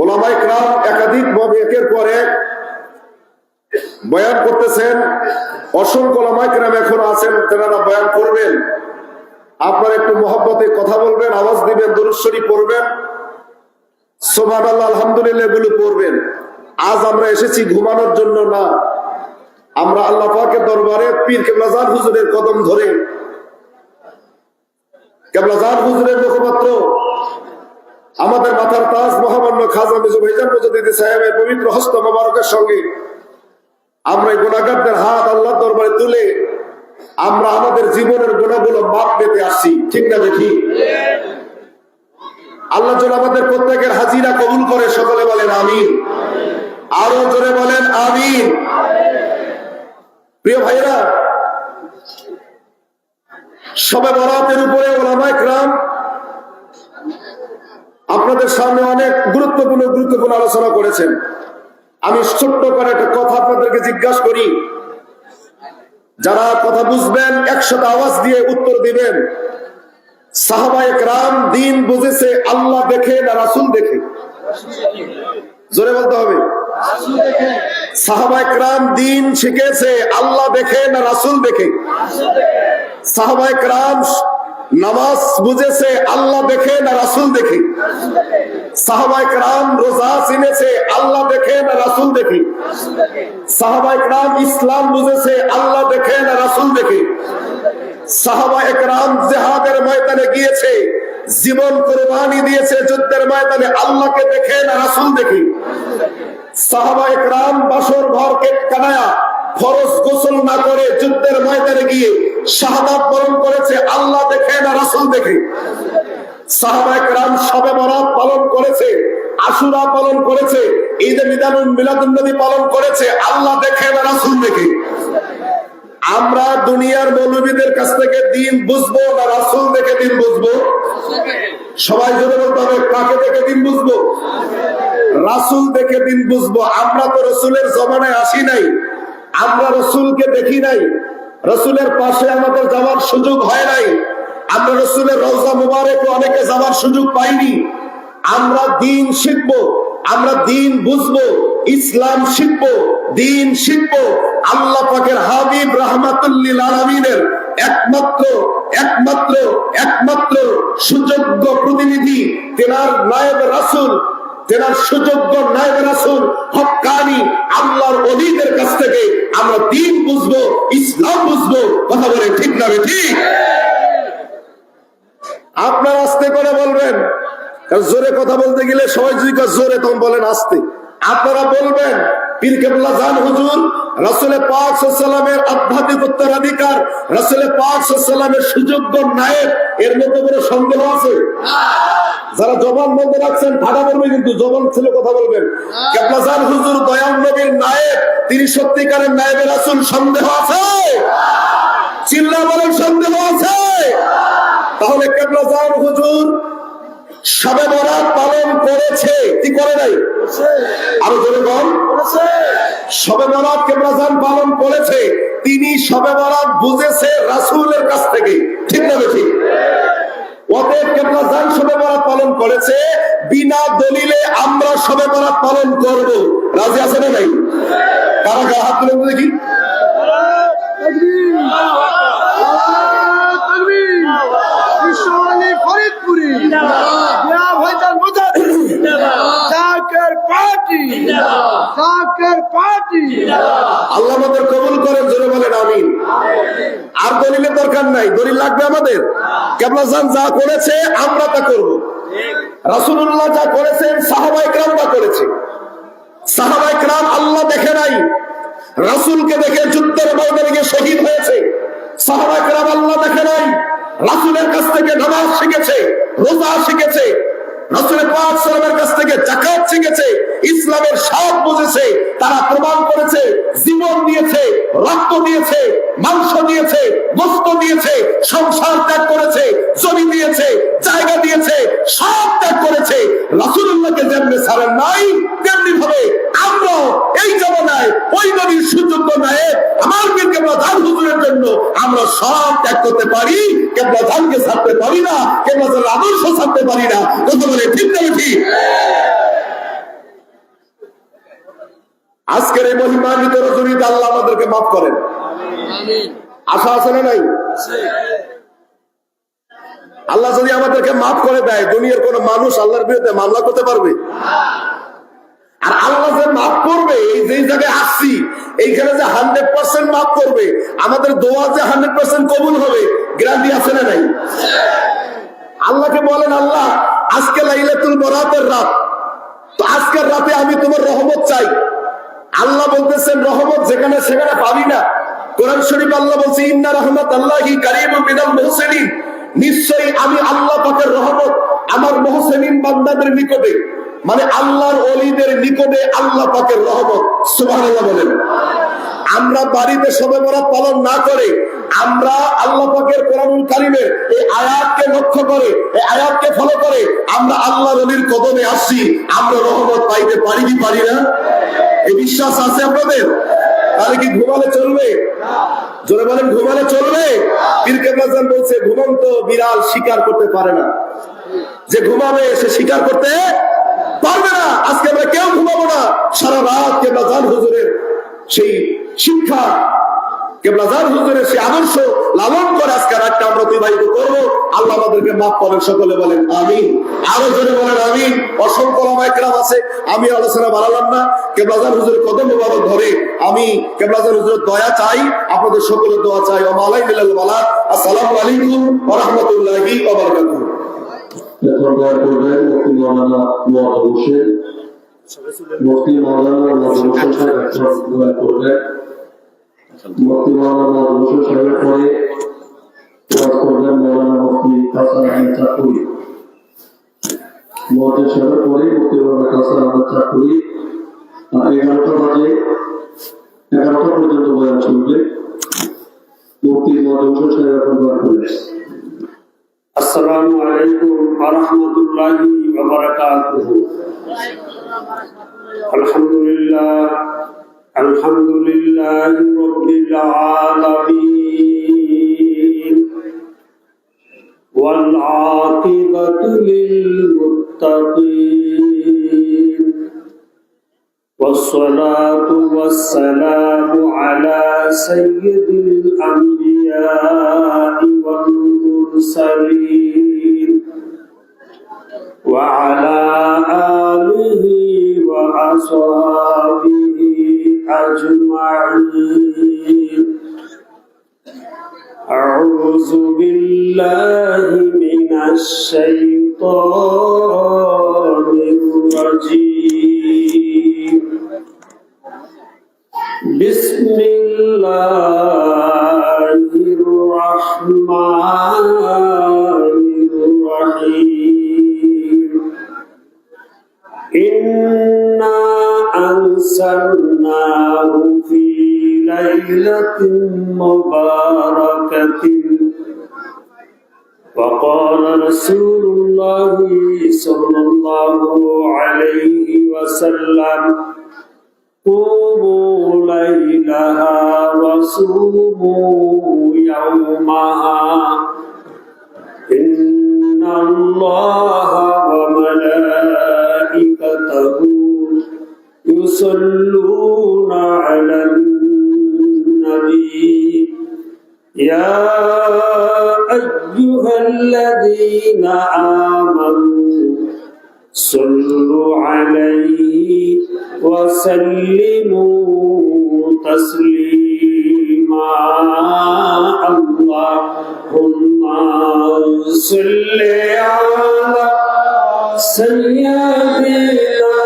ওলামায়ে কেরাম একাধিক ভাবে একের পর এক বয়ান করতেছেন। অসংখ্য ওলামায়ে কেরাম এখন আছেন যারা বয়ান করবেন। আপনারা একটু মহব্বতে কথা বলবেন, আওয়াজ দিবেন, দরুদ শরীফ পড়বেন, সুবহানাল্লাহ আলহামদুলিল্লাহ এগুলো পড়বেন। আজ আমরা এসেছি ঘুমানোর জন্য না, আমরা আল্লাহ পাকের দরবারে পীর কেবলাজান হুজুরের কদম ধরে কেবলাজান হুজুরের মুখপাত্র আমাদের মাথার তাজ মহামান্য খাজা মেজো ভাইজান মুজাদ্দিদি সাহেবের পবিত্র হস্ত মোবারকের সঙ্গে আমরা এই গুনাহগারদের হাত আল্লাহ দরবারে তুলে আমরা আমাদের জীবনের গুনাহগুলো মাপ পেতে আসছি, ঠিক না বেঠি? আল্লাহ যেন আমাদের প্রত্যেকের হাজিরা কবুল করে, সকলে বলেন আমিন। আরো জোরে বলেন আমিন। প্রিয় ভাইরা, শবে বরাতের উপরে উলামায়ে কেরাম আপনাদের সামনে অনেক গুরুত্বপূর্ণ আলোচনা করেছেন। আমি ছোট্ট করে একটা কথা আপনাদেরকে জিজ্ঞাসা করি, যারা কথা বুঝবেন একসাথে আওয়াজ দিয়ে উত্তর দিবেন। সাহাবায়ে কেরাম দিন বুঝেছে আল্লাহ দেখে না রাসূল দেখে? জোরে বলতে হবে। সাহাবায়ে কেরাম দিন শিখেছে আল্লাহ দেখে না রাসূল দেখে? সাহাবায়ে কেরাম নামাজ বুঝেছে আল্লাহ দেখে না রাসূল দেখে? সাহাবায়ে কেরাম রোজা চিনেছে আল্লাহ দেখে না রাসূল দেখে? সাহাবায়ে কেরাম ইসলাম বুঝেছে আল্লাহ দেখে না রাসূল দেখে? সাহাবায়ে কেরাম জিহাদের ময়দানে গিয়েছে, জীবন কুরবানি দিয়েছে যুদ্ধের ময়দানে, আল্লাহকে দেখে না রাসূল দেখে? সাহাবায়ে কেরাম বাসর ঘরকে কানায়া ফরজ গোসল না করে যুদ্ধের ময়দানে গিয়ে শাহাদাত বরণ করেছে, আল্লাহ দেখে না রাসূল দেখে? সাহাবায়ে কেরাম শবে বরাত পালন করেছে, আশুরা পালন করেছে, ঈদে মিলাদুন নবী পালন করেছে, আল্লাহ দেখে না রাসূল দেখে? আমরা দুনিয়ার মৌলবীদের কাছ থেকে দিন বুঝবো না রাসূল দেখে দিন বুঝবো? সবাই জোরে বলতে হবে, কাকে দেখে দিন বুঝবো? রাসূল দেখে দিন বুঝবো। আমরা তো রাসূলের জমানায় আসি নাই, আমরা রাসূলকে দেখি নাই, রাসূলের পাশে আমাদের যাওয়ার সুযোগ হয় নাই, আমরা রাসূলের রওজা মুবারকে অনেকে যাওয়ার সুযোগ পাইনি। আমরা দিন শিখবো, আমরা দিন বুঝবো, ইসলাম শিখবো, দিন শিখবো। আল্লাহ পাকের হাবিব রাহমাতুল লিল আলামিনের একমাত্র সুযোগ্য প্রতিনিধি, তেনার নায়েব রাসূল, তেনার সুযোগ্য নায়েব রাসূল হক্কানি আল্লাহর ওলিদের কাছ থেকে আমরা দিন বুঝবো, ইসলাম বুঝবো। কথা বলে ঠিক না ঠিক? আপনারা আস্তে করে বলবেন, জোরে কথা বলতে গেলে সবাই যদি জোরে তখন বলেন আস্তে। আপনারা বলবেন পীর কেবলা জান হুজুর রাসূল পাক সাল্লাল্লাহু আলাইহি ওয়াসাল্লামের আধ্যাত্মিক উত্তরাধিকার, রাসূল পাক সাল্লাল্লাহু আলাইহি ওয়াসাল্লামের সুযোগ্য নায়েব, এর মধ্যে কোনো সন্দেহ আছে? যারা জবান বন্ধ রাখছেন ফাটা পড়বে, কিন্তু জবান ছিল কথা বলবেন। কেবলা জান হুজুর দয়াল নবীর নায়েব, তিনি সত্যিকারের নায়েবে রাসূল, সন্দেহ আছে? চিল্লা বলেন সন্দেহ আছে? তাহলে কেবলা জান হুজুর শবে বরাত পালন করেছে কি করে নাই? আরো জোরে বল। শবে বরাত কেবলা জান পালন করেছে, তিনি শবে বরাত বুঝেছে রাসূলের কাছ থেকে, ঠিক না ঠিক? অতএব কেবলা জান শবে বরাত পালন করেছে, বিনা দলিলে আমরা শবে বরাত পালন করব। রাজি আছে না নাই? কারা কারা হাত তুলে দেখি। আল্লাহ আমাদের কবুল করেন, জোরে বলেন আমিন। আর দলিলের দরকার নাই, দলিল লাগবে আমাদের? কেবলা জান যা করেছে আমরা তা করব। রাসূলুল্লাহ যা করেছেন সাহাবায়ে কেরাম তা করেছে। সাহাবায়ে কেরাম আল্লাহ দেখে নাই, রাসূলকে দেখে যুদ্ধের ময়দানে গিয়ে শহীদ হয়েছে। সাহাবায়ে কেরাম আল্লাহ দেখে নাই, রাসূলের কাছ থেকে নামাজ শিখেছে, রোজা শিখেছে, রাসূল পাক সাল্লাল্লাহু আলাইহি ওয়াসাল্লামের কাছ থেকে যাকাত শিখেছে, ইসলামের স্বাদ বুঝেছে। তারা প্রমাণ করেছে, জীবন দিয়েছে, রক্ত দিয়েছে, মাংস দিয়েছে, গোশত দিয়েছে, সংসার ত্যাগ করেছে, জমি দিয়েছে, জায়গা দিয়েছে, সব ত্যাগ করেছে। রাসূলুল্লাহকে যেমনি ছাড়েন নাই, তেমনি ভাবে আমরা এই জামানায় ওই নবীর সুযোগ্য নায়েব আমার পীর কেবলা জান হুজুরের জন্য আমরা সব ত্যাগ করতে পারি, কেবলা জানকে ছাড়তে পারি না, কেবলা জানের আদর্শ ছাড়তে পারি না। কথা বলে ঠিক না ঠিক? আজকের এই মহিমান্বিত রজনীতে আল্লাহ আমাদেরকে মাফ করেন। আশা আছে না নাই? আল্লাহ যদি আমাদেরকে মাফ করে দেয়, দুনিয়ার কোন মানুষ আল্লাহর বিরুদ্ধে মামলা করতে পারবে? আর আল্লাহ যে মাফ করবে, এই যে জায়গায় আসছি এইখানে যে 100% মাফ করবে, আমাদের দোয়া যে 100% কবুল হবে, গ্যারান্টি আছে না নাই? আল্লাহকে বলেন, আল্লাহ আজকে লাইলাতুল বরাতের রাত, তো আজকের রাতে আমি তোমার রহমত চাই, আল্লাহ বলতেছেন রহমত যেখানে সেখানে পাবি না। কোরআন শরীফ আল্লাহ বলছে ইন্না রাহমাতাল্লাহি কারীমুম মিনাল মুহসিনিন, নিশ্চয়ই আমি আল্লাহ পাকের রহমত আমার মুহসিনিন বান্দাদের নিকটে, মানে আল্লাহর ওলিদের নিকটে আল্লাহ পাকের রহমত। সুবহানাল্লাহ বলেন। আমরা বাড়িতে শবে বরাত পালন না করে আমরা আল্লাহ পাকের কোরআনুল কারীমের এই আয়াতকে লক্ষ্য করে, এই আয়াতকে ফলো করে আমরা আল্লাহর ওলির কদমে আসছি, আমরা রহমত পাইতে পারি কি পারি না? এই বিশ্বাস আছে আপনাদের? তাহলে কি ঘুমালে চলবে? জোরে বলেন, ঘুমালে চলবে? পীর কেবলা জান বলছে ঘুমন্ত বিড়াল শিকার করতে পারে না, যে ঘুমাবে সে শিকার করতে পারবে না। আজকে আমরা কেউ ঘুমাবো না, সারা রাত কেবলা জান হুজুরের সেই শিক্ষা, কেবলা জান হুজুরের সেই আদর্শ লালন করে আজকে রাতটা আমরা অতিবাহিত করবো। আল্লাহ আমাদেরকে মাফ করেন, সকলে বলেন আমিন। আরো জোরে বলেন আমিন। অসংখ্য ওলামায়ে কেরাম আছে, আমি আলোচনা বাড়ালাম না। কেবলা জান হুজুরের কদম মোবারক ধরে আমি কেবলা জান হুজুরের দয়া চাই, আপনাদের সকলের দোয়া চাই। ওয়া মালাই মিনাল বালা। আসসালামু আলাইকুম ওয়া রাহমাতুল্লাহি ওয়া বারাকাতুহু। এখন দোয়া করবেন মুফতি মাওলানা মুহাম্মদ হোসেন। মুফতি মাওলানা মুহাম্মদ হোসেন সাহেব দোয়া করবেন। মুফতি মাওলানা মুহাম্মদ হোসেন সাহেবের পরে দোয়া করবেন মাওলানা মুফতি হাসান আহমেদ চাকুরি। মুফতি সাহেবের পরে মুফতি মাওলানা হাসান আহমেদ চাকুরি। 11টা বাজে 11টা পর্যন্ত বয়ান চলবে। মুফতি মাওলানা হোসেন সাহেব এখন দোয়া করবেন। আসসালামু আলাইকুম ওয়া রাহমাতুল্লাহি ওয়া বারাকাতুহু। আলহামদুলিল্লাহি রাব্বিল আলামিন ওয়াল আকিবাতু লিল মুত্তাকিন والصلاة والسلام على سيد الأنبياء والمرسلين وعلى آله وأصحابه أجمعين. أعوذ بالله من الشيطان الرجيم. بسم الله الرحمن الرحيم. إنا أنزلناه في ليلة مباركة وقال رسول الله صلى الله عليه وسلم قوموا ليلها وصوموا يومها إن الله وملائكته يصلون على النبي يا أيها الذين آمنوا صلوا عليه وسلموا تسليما. اللهم صل على سيدنا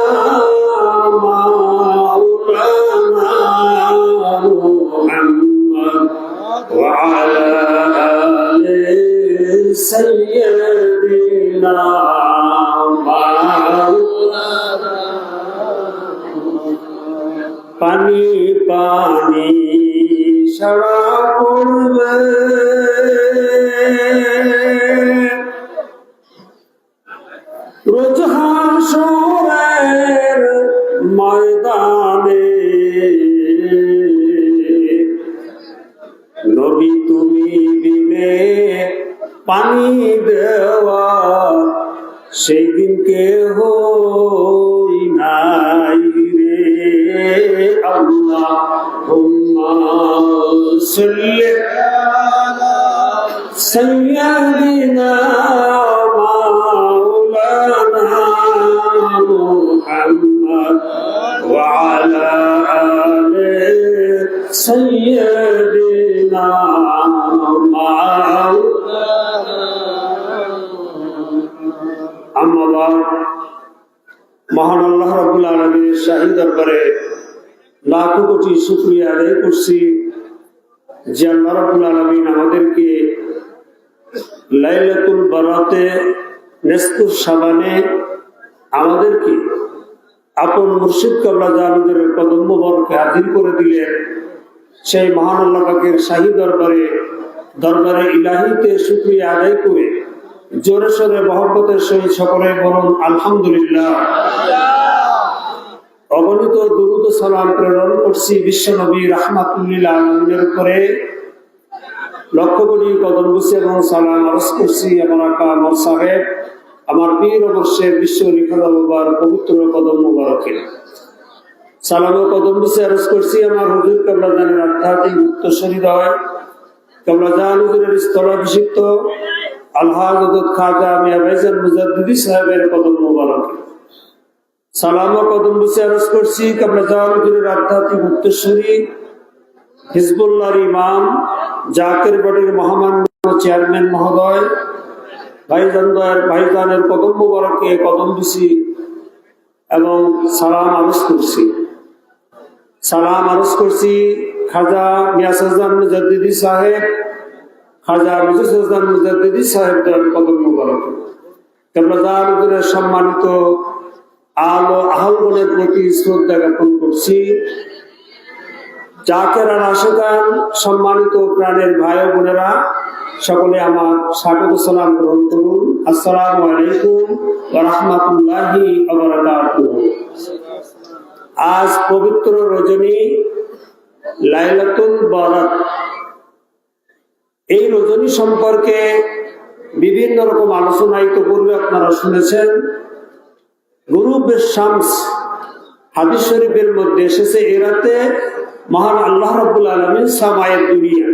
مولانا محمد وعلى آل سيدنا পানি পানি সারা পড়বে রোজ হাসরের ময়দানে নবী তুমি দিলে পানি দেওয়া সেই দিন কেহ নাই রে। আল্লাহুম্মা সাল্লি আলা সাইয়্যিদিনা মাওলানা মুহাম্মদ ওয়া আলা আলি সাইয়্যিদিনা মহান আল্লাহ রাব্বুল আলামিনের শাহী দরবারে লাখো কোটি শুকরিয়া আদায় করছি যে আল্লাহ রাব্বুল আলামিন আমাদেরকে লাইলাতুল বারাতে নেসফুস শাবানে আমাদেরকে আপন মুর্শিদ কেবলা জানুদের কদম মোবারকে হাজির করে দিলেন। সেই মহান আল্লাহ পাকের শাহী দরবারে ইলাহিতে শুকরিয়া আদায় করে জোরে সোরে মহব্বতের সহিত সকলে বলুন আলহামদুলিল্লাহ। অগণিত দুরূদ ও সালাম প্রেরণ করছি বিশ্ব নবী রাহমাতুল লিল আলামিনের উপরে। লক্ষ কোটি কদম বুঝি এবং সালাম আরজ করছি আমার আকা আমার সাহেব আমার পীর ও মুর্শিদ বিশ্ব লিখিত পবিত্র কদম মুবারকে। সালাম ও কদম বুঝি আরজ করছি আমার হুজুর কেবলা জানের আধ্যাত্মিক উত্তরসূরি দয় কেবলা জান হুজুরের স্থলাভিষিক্ত আলহাজ হযরত খাজা মিয়া ভাইজান মুজাদ্দিদি সাহেবের কদম মুবারকে। সালাম ও কদম বুঝি আরজ করছি কেবলা জান হুজুরের আধ্যাত্মিক উত্তরসূরি হিজবুল্লাহর ইমাম জাকের বাড়ির মহামান্য চেয়ারম্যান মহোদয় ভাইজানের কদম মুবারকে কদম দিছি এবং সালাম আরজ করছি খাজা মিয়া সাজ্জাদ মুজাদ্দিদি সাহেব খাজা মির্জা সাজ্জাদ মুজাদ্দিদি সাহেবদের কদম মুবারকে। কেবলাদার সম্মানিত আলো আহলগণের প্রতি শ্রদ্ধা জ্ঞাপন করছি। জাকের আর আশেকান সম্মানিত প্রাণের ভাই ও বোনেরা সকলে আমার স্বাগত সালাম গ্রহণ করুন। আসসালামু আলাইকুম ওয়া রাহমাতুল্লাহি ওয়া বারাকাতুহু। আজ পবিত্র রজনী লাইলাতুল বারাত। এই রজনী সম্পর্কে বিভিন্ন রকম আলোচনা ইতিপূর্বে আপনারা শুনেছেন। গুরুবে শামস হাদিস শরীফের মধ্যে এসেছে এ রাতে মহান আল্লাহ রাব্বুল আলামিন সামায়ের দুনিয়া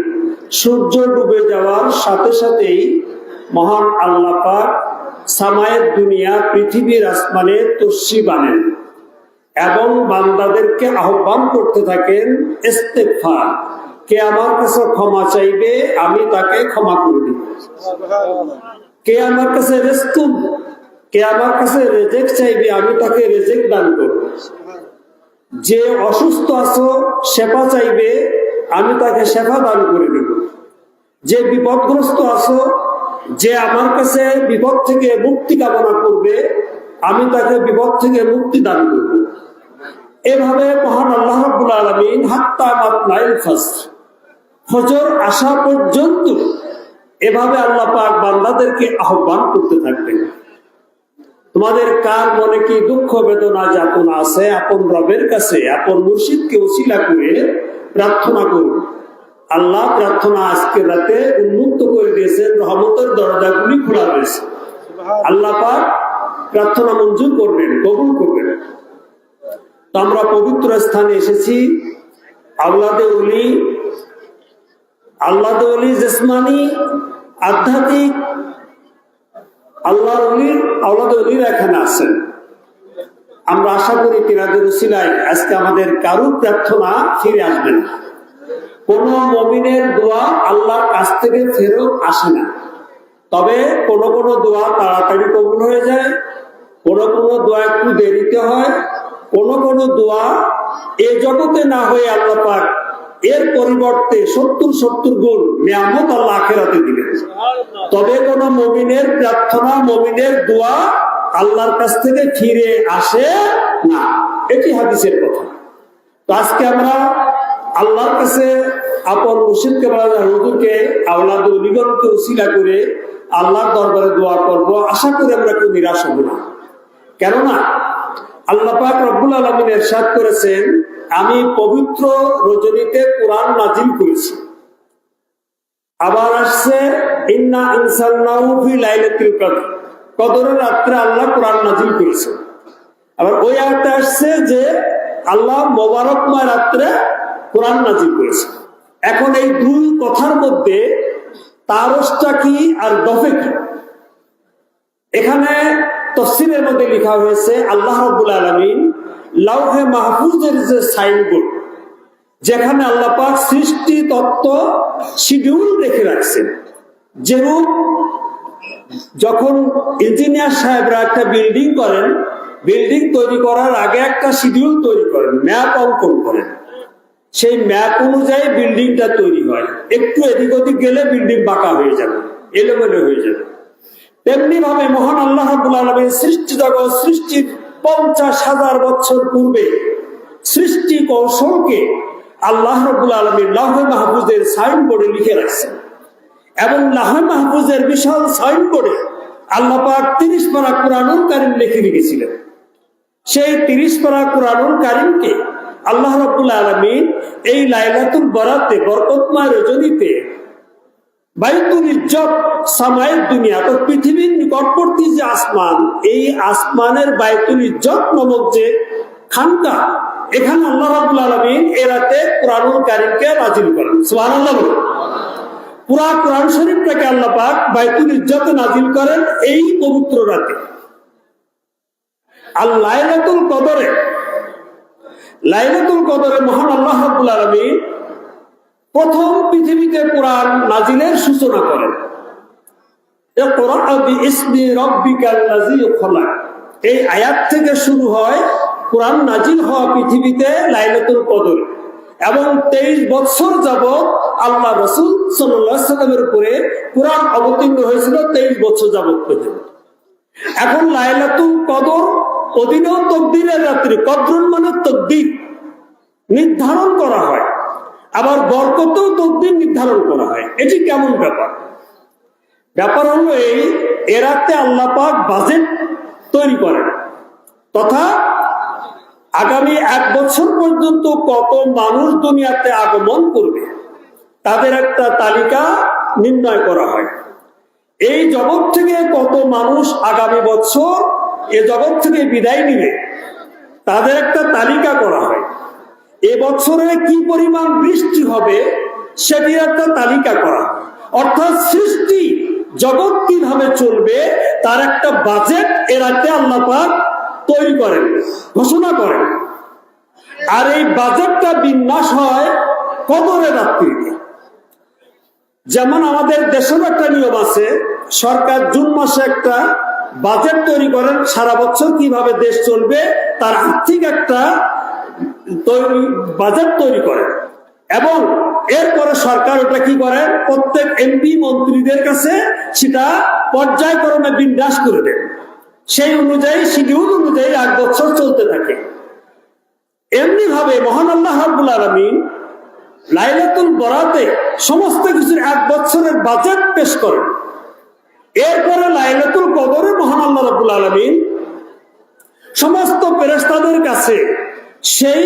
সূর্য ডুবে যাওয়ার সাথে সাথেই মহান আল্লাহ পাক সামায়ের দুনিয়া পৃথিবীর আসমানে তশরিফ আনেন এবং বান্দাদেরকে আহ্বান করতে থাকেন ইস্তেগফার, কে আমার কাছে ক্ষমা চাইবে আমি তাকে ক্ষমা করে দিব, কে আমার কাছে রিজকুন, কে আমার কাছে রিজিক চাইবে আমি তাকে রিজিক দান করব, যে অসুস্থ আছো সেবা চাইবে আমি তাকে সেবা দান করে দেব, যে বিপদগ্রস্ত আছো যে আমার কাছে বিপদ থেকে মুক্তি কামনা করবে আমি তাকে বিপদ থেকে মুক্তি দান করব। এভাবে মহান আল্লাহ রাব্বুল আলামিন হাত্তা মাতলাইল ফজর, ফজর আসা পর্যন্ত এভাবে আল্লাহ পাক বান্দাদেরকে আহ্বান করতে থাকবেন। তোমাদের কার মনে কি দুঃখ বেদনা যাতনা আছে আপন রবের কাছে আপন মুর্শিদকে ওসিলা করে প্রার্থনা করুন। আল্লাহ প্রার্থনা আজকে রাতে উন্মুক্ত করে দিয়েছেন, রহমতের দরজাগুলি খোলা রয়েছে। আল্লাহ পাক প্রার্থনা মঞ্জুর করবেন, কবুল করবেন। তো আমরা পবিত্র স্থানে এসেছি। আওলাদে ওলি জিসমানি আধ্যাত্মিক আওলাদে ওলিরা এখানে আছেন। আমরা আশা করি তিনাদের উসিলায় আজকে আমাদের কারুর প্রার্থনা ফিরে আসবে না। কোন মুমিনের দোয়া আল্লাহর কাছ থেকে ফেরত আসে না, তবে কোন কোন দোয়া তাড়াতাড়ি কবুল হয়ে যায়, কোন কোন দোয়া একটু দেরিতে হয়, কোন কোন দোয়া এ জগতে না হয়ে আল্লাহ পাক এর পরিবর্তে 70 গুণ নিয়ামত আল্লাহ আখিরাতে দিবেন। তবে কোন মুমিনের প্রার্থনা মুমিনের দোয়া আল্লাহর কাছ থেকে ফিরে আসে না, এটি হাদিসের কথা। তো আজকে আমরা আল্লাহর কাছে আপন মুর্শিদকে হুজুরকে আওলাদে ওলিগণকে উসিলা করে আল্লাহর দরবারে দোয়া করব। আশা করি আমরা কেউ নিরাশ হব না, কেননা আল্লাহ পাক রব্বুল আলামিন ইরশাদ করেছেন আমি পবিত্র রজনীতে কোরআন নাজিল করেছি। আবার আসছে ইন্না আনসালনাহু ফি লাইলাতুল কদর, কদরের রাতে আল্লাহ কোরআন নাজিল করেছেন। আবার ওই আয়াতে আসছে যে আল্লাহ মোবারকময় রাতে কোরআন নাজিল করেছেন। এখন এই দুই কথার মধ্যে তারসটা কি আর দফে কি? এখানে তাফসীরের মধ্যে লেখা হয়েছে আল্লাহ রাব্বুল আলামিন লাউহে মাহফুজের যে সাইনবোর্ড, যেখানে আল্লাহ পাক সৃষ্টি তত্ত্ব শিডিউল রেখে রাখছেন। যেরূপ যখন ইঞ্জিনিয়ার সাহেবরা একটা বিল্ডিং করেন, বিল্ডিং তৈরি করার আগে একটা শিডিউল তৈরি করেন, ম্যাপ অঙ্কন করেন। সেই ম্যাপ অনুযায়ী বিল্ডিংটা তৈরি হয়। একটু এদিক ওদিক গেলে বিল্ডিং বাঁকা হয়ে যাবে, এলোমেলো হয়ে যাবে। তেমনি ভাবে মহান আল্লাহ রাব্বুল আলামিন সৃষ্টি জগৎ সৃষ্টির 50,000 বছর পূর্বে সৃষ্টি কৌশলকে আল্লাহ রাব্বুল আলামিন লাউহে মাহফুজের সাইনবোর্ডে লিখে রাখছেন, এবং লাউহে মাহফুজের বিশাল সাইনবোর্ডে আল্লাহ পাক 30 পারা কুরআনুল কারীম লিখে রেখেছিলেন। সেই 30 পারা কুরআনুল কারীমকে আল্লাহ রাব্বুল আলামিন এই লাইলাতুল বরাতে বরকতময় রজনীতে বাইতুল ইজ্জত সামায়ের দুনিয়া, তো পৃথিবীর নিকটবর্তী যে আসমান, এই আসমানের বাইতুল ইজ্জত নামক যে খানকা, এখানে আল্লাহ রাব্বুল আলামিন এ রাতে কুরআনুল কারীমকে নাজিল করেন। সুবহানাল্লাহ। পুরা কোরআন শরীফটাকে আল্লাহ পাক বাইতুল ইজ্জতে নাজিল করেন এই পবিত্র রাতে। আর লাইলাতুল কদরে মহান আল্লাহ রাব্বুল আলামিন প্রথম পৃথিবীতে কোরআন নাজিলের সূচনা করেন। ইকরা বিইসমি রাব্বিকাল্লাযী খলাক, এই আয়াত থেকে শুরু হয় কোরআন নাজিল হওয়া পৃথিবীতে লাইলাতুল কদর, এবং 23 বছর যাবত আল্লাহ রাসূল সাল্লাল্লাহু আলাইহি সাল্লামের উপরে কোরআন অবতীর্ণ হয়েছিল 23 বছর যাবত পর্যন্ত। এখন লাইলাতুল কদর অধীনেও তকদিরের রাত্রি, কদরুন মানে তকদির নির্ধারণ করা হয়, আবার বরকতেও তকদির নির্ধারণ করা হয়। এটি কেমন ব্যাপার? ব্যাপার হলো এ রাতে আল্লাহ পাক বাজেট তৈরি করেন, তথা আগামী 1 বছর পর্যন্ত কত মানুষ দুনিয়াতে আগমন করবে তাদের একটা তালিকা নির্ণয় করা হয়। এই জগৎ থেকে কত মানুষ আগামী বছর এ জগৎ থেকে বিদায় নিবে তাদের একটা তালিকা করা হয়। এ বছরে কি পরিমাণ বৃষ্টি হবে সেটির একটা তালিকা করা হয়। অর্থাৎ সৃষ্টি জগৎ কিভাবে চলবে তার একটা বাজেট এ রাতে আল্লাহ পাক তৈরি করেন, ঘোষণা করেন। আর এই বাজেটটা বিন্যাস হয় কদরের রাত্রিতে। যেমন আমাদের দেশের একটা নিয়ম আছে, সরকার জুন মাসে একটা বাজেট তৈরি করেন, সারা বছর কিভাবে দেশ চলবে তার আর্থিক একটা বাজেট তৈরি করেন, এবং এরপরে সরকার ওটা কি করে, প্রত্যেক এমপি মন্ত্রীদের কাছে সেটা পর্যায়ক্রমে বিন্যাস করে দেন। সেই অনুযায়ী শিডিউল অনুযায়ী 1 বছর চলতে থাকে। এমনি ভাবে মহান আল্লাহ রাব্বুল আলামিন লাইলাতুল বরাতে সমস্ত কিছুর 1 বছরের বাজেট পেশ করেন। এরপরে লাইলাতুল কদরে মহান আল্লাহ রাব্বুল আলামিন সমস্ত ফেরেশতাদের কাছে সেই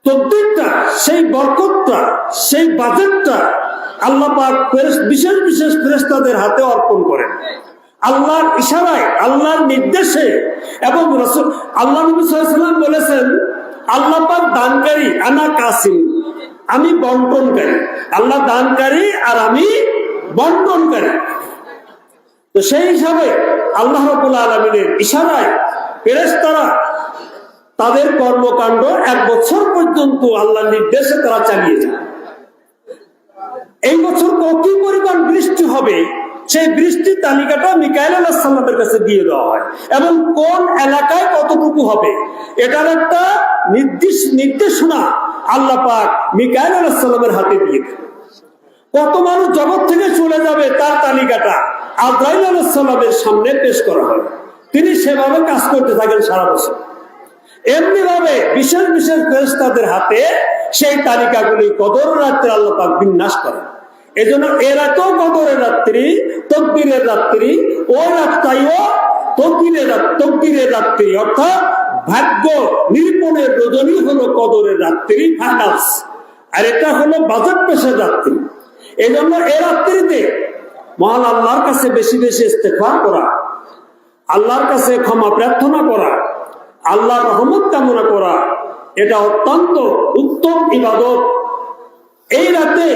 তকদিরটা, সেই বরকতটা, সেই বাজেটটা আল্লাহ পাক বিশেষ বিশেষ ফেরেশতাদের হাতে অর্পণ করেন আল্লাহর ইশারায়, আল্লাহর নির্দেশে। এবং রাসূল আল্লাহ নবী সাল্লাল্লাহু আলাইহি ওয়াসাল্লাম বলেছেন, আল্লাহ পাক দানকারী, আনা কাসিম, আমি বন্টনকারী। আল্লাহ দানকারী আর আমি বন্টনকারী। তো সেই হিসাবে আল্লাহ রাব্বুল আলামিনের ইশারায় ফেরেশতারা তাদের কর্মকাণ্ড 1 বছর পর্যন্ত আল্লাহর নির্দেশে তারা চালিয়ে যায়। এই বছর কত পরিমাণ বৃষ্টি হবে সেই বৃষ্টির তালিকাটা মিকাইল আলাইহিস সালামের কাছে দিয়ে দেওয়া হয়, এবং কোন এলাকায় কতটুকু হবে এটার একটা নির্দেশনা আল্লাহ পাক মিকাইল আলাইহিস সালামের হাতে দিয়ে দেন। কত মানুষ জগৎ থেকে চলে যাবে তার তালিকাটা আজরাইল আলাইহিস সালামের সামনে পেশ করা হয়, তিনি সেভাবে কাজ করতে থাকেন সারা বছর। এমনি ভাবে বিশেষ বিশেষ ফেরেশতাদের হাতে সেই তালিকাগুলি কদর রাত্রে আল্লাহ পাক বিন্যাস করেন। এজন্য এ রাতেও কদরের রাত্রি, তকদিরের রাত্রি, ও রাতটাইও তকদিরের রাত্রি, অর্থাৎ ভাগ্য নিরূপণের রজনী হলো কদরের রাত্রি ফাইনালস, আর এটা হলো বাজেট পেশের রাত্রি। এই জন্য এ রাত্রিতে মহান আল্লাহর কাছে বেশি বেশি ইস্তেগফার করা, আল্লাহর কাছে ক্ষমা প্রার্থনা করা, আল্লাহর রহমত কামনা করা, এটা অত্যন্ত উত্তম ইবাদত। এই রাতে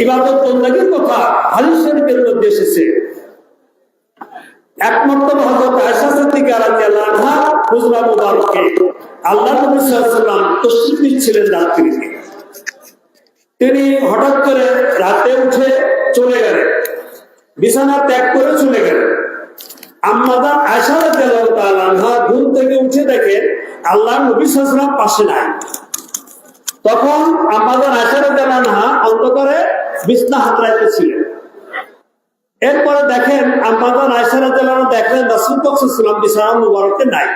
ইবাদত বন্দেগীর কথা হাদিস শরীফের মধ্যে এসেছে। একমাত্র হযরত আয়েশা সিদ্দিকা রাদিয়াল্লাহু আনহা হুজরা মুবারকে আল্লাহর নবী সাল্লাল্লাহু আলাইহি ওয়াসাল্লাম তাশরীফ নিচ্ছিলেন রাত্রিতে। তিনি হঠাৎ করে রাতে উঠে চলে গেলেন, বিছানা ত্যাগ করে চলে গেলেন। আম্মা জান আয়েশা রাদিয়াল্লাহু তাআলা আনহা ঘুম থেকে উঠে দেখেন আল্লাহর নবী সাল্লাল্লাহু আলাইহি ওয়াসাল্লাম পাশে নাই। তখন আম্মাজান আয়েশা রাদিয়াল্লাহু আনহা অন্ধকারে বিছনা হাতড়াইতেছিলেন। এরপরে দেখেন আম্মাজান আয়েশা রাদিয়াল্লাহু আনহা দেখলেন রাসূল পাক সাল্লাল্লাহু আলাইহি ওয়াসাল্লাম বিছানা মুবারকে নাই।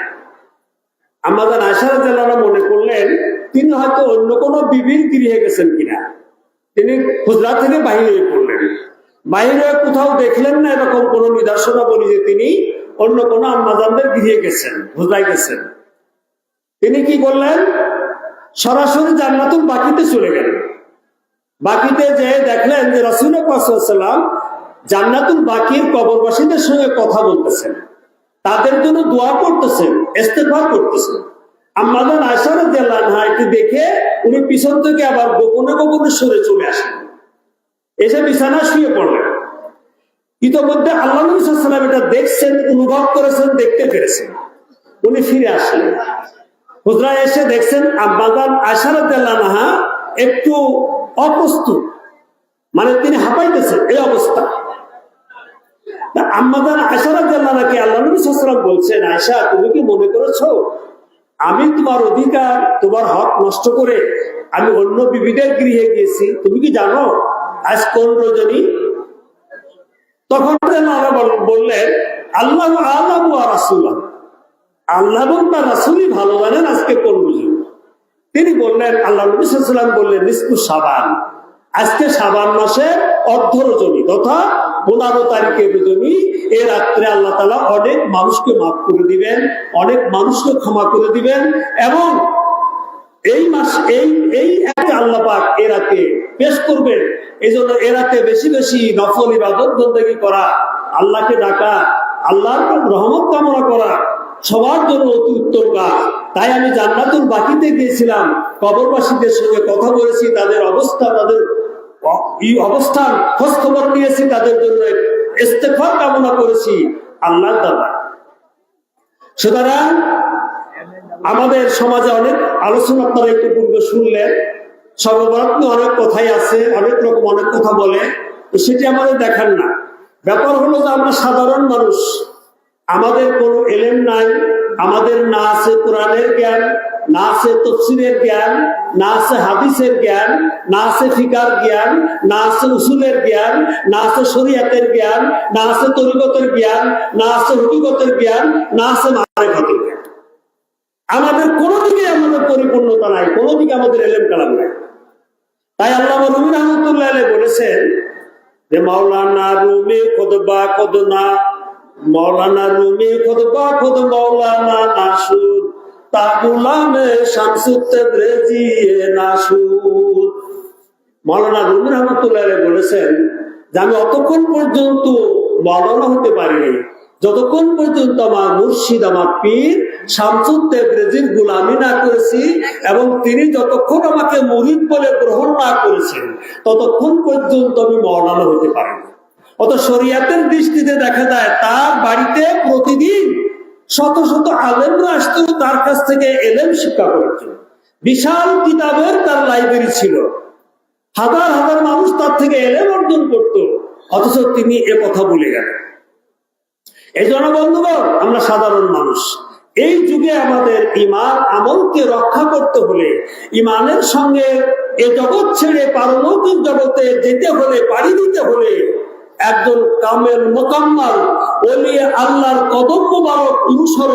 আম্মাজান আয়েশা রাদিয়াল্লাহু আনহা মনে করলেন তিনি হয়তো অন্য কোনো বিবির গৃহে গেছেন কিনা। তিনি হুজরা থেকে বাহির হয়ে পড়লেন। বাহির হয়ে কোথাও দেখলেন না এরকম কোনো নিদর্শনাবলী যে তিনি অন্য কোনো আম্মাজানদের গৃহে গেছেন, হুজরায় গেছেন। তিনি কি করলেন, সরাসরি জান্নাতুল বাকিতে চলে গেলেন। বাকিতে যে দেখলেন যে রাসূল পাক সাল্লাল্লাহু আলাইহি ওয়াসাল্লাম জান্নাতুল বাকির কবরবাসীদের সঙ্গে কথা বলতেছেন, তাদের জন্য দোয়া করতেছেন, ইস্তেগফার করতেছেন। আম্মাজান আয়েশা রাদিয়াল্লাহু আনহা এটি দেখে উনি পিছন থেকে আবার গোপনে গোপনে সরে চলে আসলেন, এসে বিছানায় শুয়ে পড়লেন। ইতিমধ্যে আল্লাহ নবী সাল্লাল্লাহু আলাইহি ওয়াসাল্লাম এটা দেখছেন, অনুভব করেছেন, দেখতে পেরেছেন। উনি ফিরে আসলেন, হুজরায় এসে দেখছেন আম্মাজান আয়েশা রাদিয়াল্লাহু আনহা একটু অপ্রস্তুত, মানে তিনি হাঁপাইতেছেন এই অবস্থা। আম্মাজান আয়েশা রাদিয়াল্লাহু আনহাকে আল্লাহ নবী সাল্লাল্লাহু আলাইহি ওয়াসাল্লাম বলছেন, আয়েশা তুমি কি মনে করেছো আমি তোমার অধিকার, তোমার হক নষ্ট করে আমি অন্য বিবিদের গৃহে গিয়েছি? তুমি কি জানো আজ কোন রজনী? তখন বললেন আল্লাহ আ'লাম ওয়া রাসূলুহু, আল্লাহ এবং তার রাসূলই ভালো জানেন আজকে কোন রজনী। তিনি বললেন, আল্লাহ নবী সাল্লাল্লাহু আলাইহি ওয়াসাল্লাম বললেন নিসফু শাবান, আজকে শাবান মাসের অর্ধ রজনী তথা 15 তারিখের রজনী। এ রাত্রে আল্লাহ তাআলা অনেক মানুষকে মাফ করে দিবেন, অনেক মানুষকে ক্ষমা করে দিবেন, এবং এই মাস এই একটা আল্লাহ পাক এ রাতে পেশ করবেন। এই জন্য এ রাতে বেশি বেশি নফল ইবাদত বন্দেগী করা, আল্লাহকে ডাকা, আল্লাহর রহমত কামনা করা সবার জন্য অতি উত্তম কাজ। তাই আমি জান্নাতুল বাকিতে গিয়েছিলাম, কবরবাসীদের সঙ্গে কথা বলেছি, তাদের অবস্থা, তাদের অবস্থান খোঁজ খবর নিয়েছি, তাদের জন্য ইস্তেগফার কামনা করেছি আল্লাহর দরবারে। সুতরাং আমাদের সমাজে অনেক আলোচনা আপনারা একটু পূর্বে শুনলেন, সর্বভারত অনেক কথাই আছে, অনেক রকম অনেক কথা বলে, তো সেটি আমাদের দেখার না। ব্যাপার হলো যে আমরা সাধারণ মানুষ, আমাদের কোনো এলেম নাই, আমাদের না আছে কোরআনের জ্ঞান, না আছে তাফসীরের জ্ঞান, না আছে হাদিসের জ্ঞান, না আছে ফিকার জ্ঞান, না আছে উসুলের জ্ঞান, না আছে শরীয়তের জ্ঞান, না আছে তরিকতের জ্ঞান, না আছে হুকুকতের জ্ঞান, না আছে মারিফাতের জ্ঞান। আমাদের কোনো দিকে আমাদের পরিপূর্ণতা নাই, কোনো দিকে আমাদের এলেম কালাম নাই। তাই আল্লামা রুমি রাহমাতুল্লাহ আলাইহি বলেছেন যে মাওলানা রুমি খুতবা খুদনা, মৌলানা রুমি খুতবা খুদ মৌলানা নাসুদ, তা গুলামে শামসুত তেবরেজি নাসুদ। মৌলানা রুমি রাহমাতুল্লাহ আলাইহি বলেছেন যে আমি অতক্ষণ পর্যন্ত মৌলানা হতে পারিনি যতক্ষণ পর্যন্ত আমার মুর্শিদ, আমার পীর শামসুত তেবরেজির গোলামি না করেছি, এবং তিনি যতক্ষণ আমাকে মুরিদ বলে গ্রহণ না করেছেন ততক্ষণ পর্যন্ত আমি মৌলানা হতে পারিনি। অত শরীয়তের দৃষ্টিতে দেখা যায় তার বাড়িতে প্রতিদিন শত শত আলেমরা আসতো তার কাছ থেকে এলেম শিক্ষা করার জন্য। বিশাল কিতাবের তার লাইব্রেরি ছিল, হাজার হাজার মানুষ তার থেকে এলেম অর্জন করত, অথচ তিনি এ কথা বলে গেলেন। এই জন্য বন্ধুগণ, আমরা সাধারণ মানুষ, এই যুগে আমাদের ঈমান আমলকে রক্ষা করতে হলে, ঈমানের সঙ্গে এ জগৎ ছেড়ে পারলৌকিক জগতে যেতে হলে, পাড়ি দিতে হলে একজন কামেল মোকাম্মাল ওলিয়ে আল্লাহর কদম মোবারক অনুসরণ